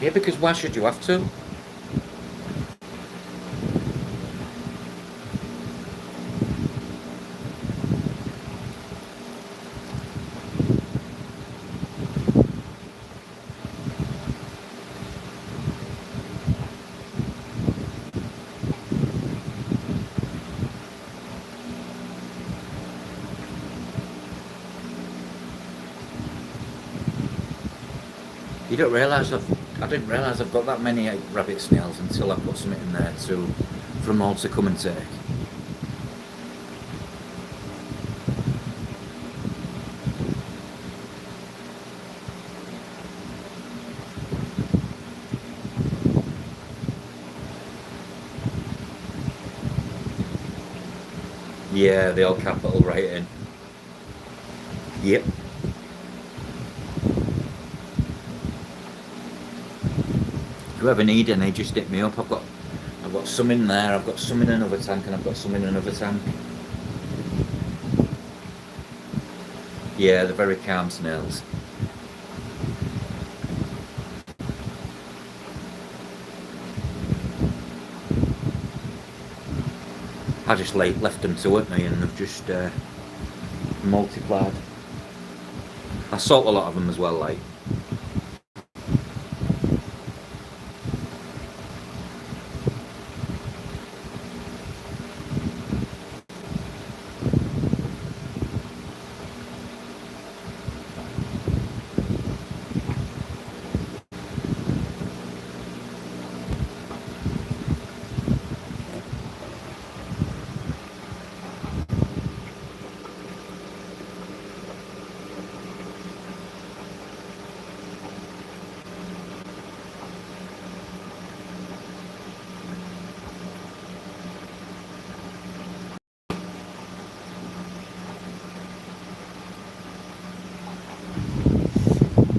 S1: Yeah, because why should you have to? You don't realise I didn't realise I've got that many rabbit snails until I put something in there for them all to come and take. Yeah, the old capital writing. Yep. If you ever need any, just hit me up. I've got some in there, I've got some in another tank, and I've got some in another tank. Yeah, they're very calm snails. I just left them to it, me, and they've just multiplied. I salt a lot of them as well, like.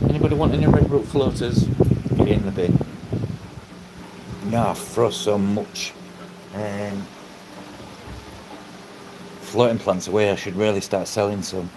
S1: Anybody want any red root floaters? Get in the bin. No, I throw so much floating plants away. I should really start selling some.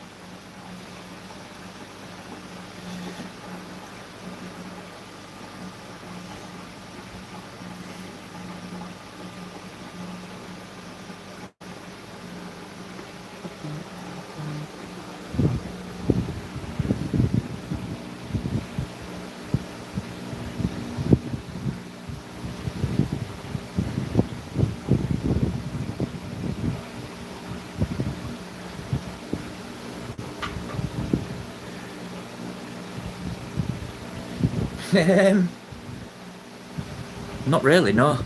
S1: Not really, no.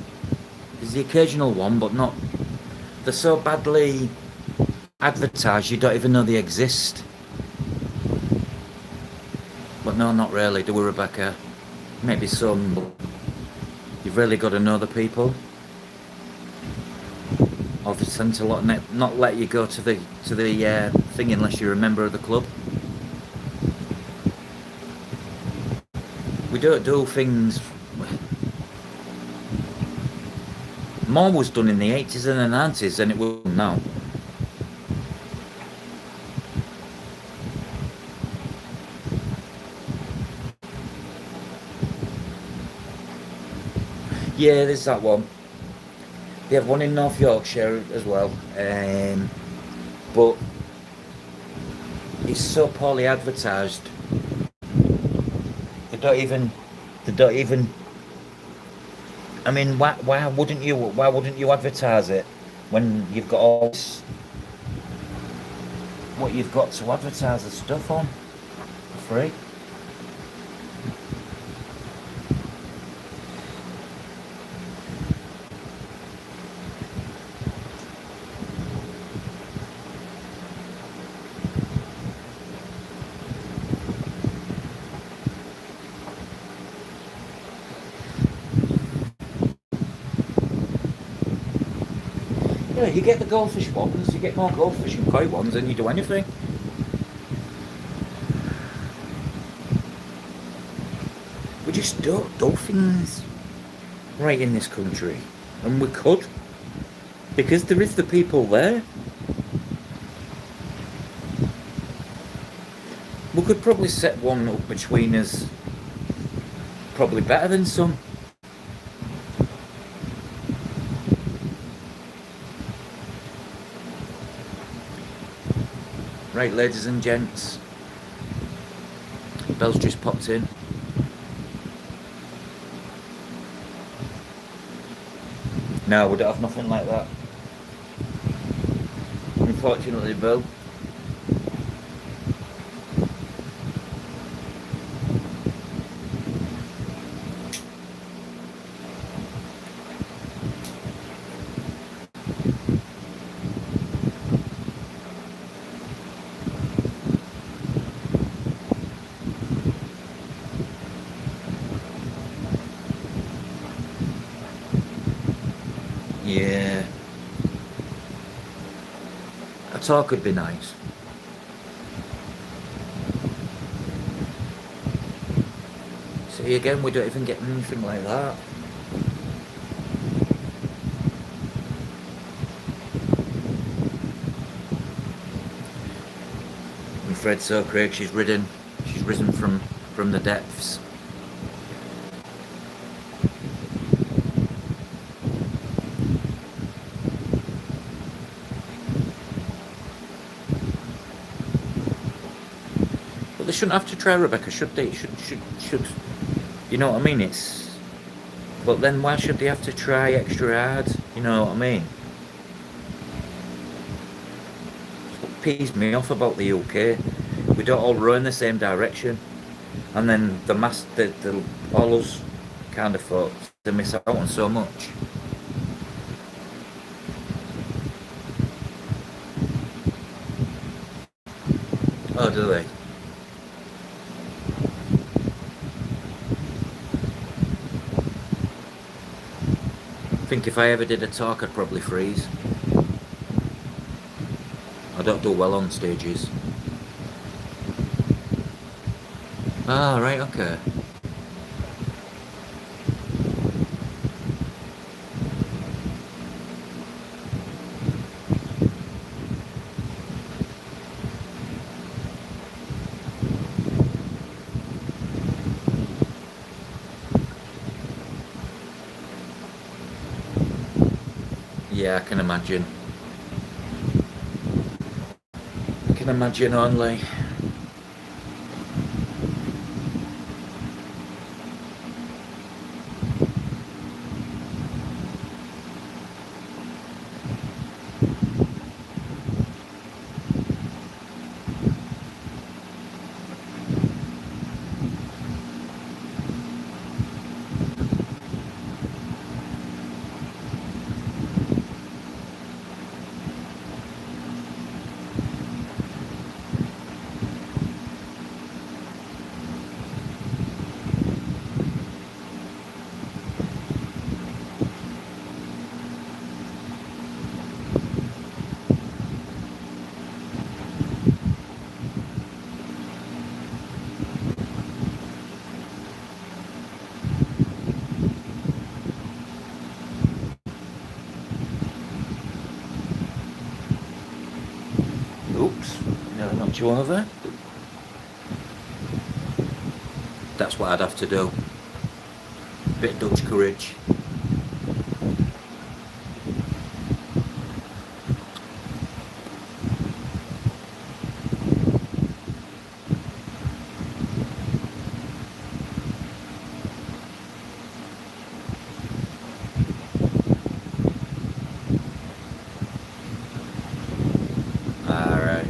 S1: There's the occasional one, but not. They're so badly advertised, you don't even know they exist. But no, not really, do we, Rebecca? Maybe some, but you've really got to know the people. Or they tend to not let you go to the thing unless you're a member of the club. We don't do things. More was done in the 80s and the 90s than it will now. Yeah, there's that one. They have one in North Yorkshire as well, but it's so poorly advertised. They don't even. I mean, why wouldn't you? Why wouldn't you advertise it when you've got all this, what you've got to advertise the stuff on for free? Yeah, you get the goldfish ones, you get more goldfish and koi ones than you do anything. We just don't do things right in this country. And we could. Because there is the people there. We could probably set one up between us. Probably better than some. Right, ladies and gents. Bell's just popped in. No, we don't have nothing like that. Unfortunately, Bill. Yeah. A talk would be nice. See, again, we don't even get anything like that. And Fred so Craig, she's risen from the depths. They shouldn't have to try, Rebecca, should they? Should you know what I mean? But then why should they have to try extra hard? You know what I mean? It's what pees me off about the UK. We don't all row in the same direction, and then all us kind of folks, they miss out on so much. Oh, do they? I think if I ever did a talk, I'd probably freeze. I don't do well on stages. Ah, right, okay. Yeah, I can imagine. I can imagine only. Oops, nearly knocked you over. That's what I'd have to do. Bit of Dutch courage. Alright.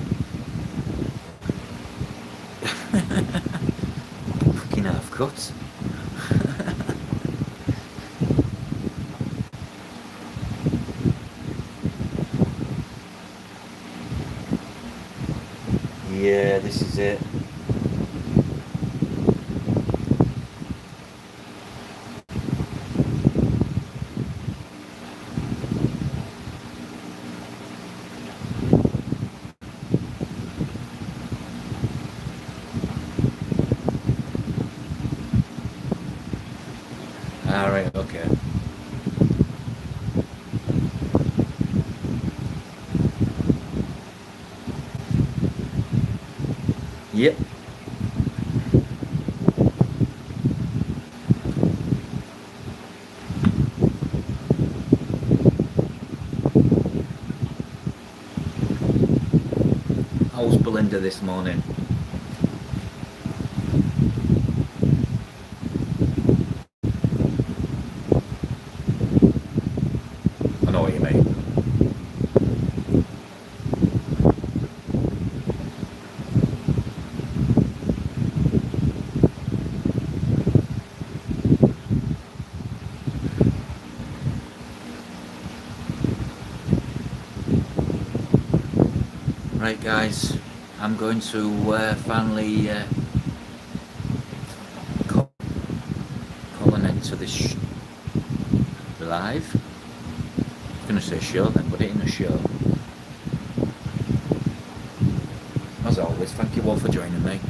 S1: Fucking half cut. Yeah, this is it. Alright, okay. Yep. How's Belinda this morning? I know what you mean. Right guys, I'm going to finally call an end to this live. I was going to say show then, but it ain't a show. As always, thank you all for joining me.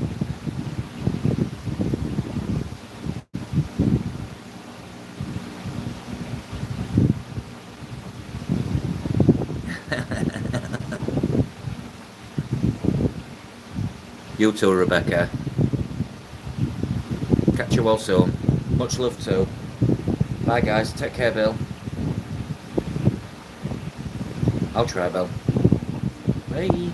S1: You too, Rebecca. Catch you all soon. Much love too. Bye guys, take care, Bill. I'll try, Bill. Bye.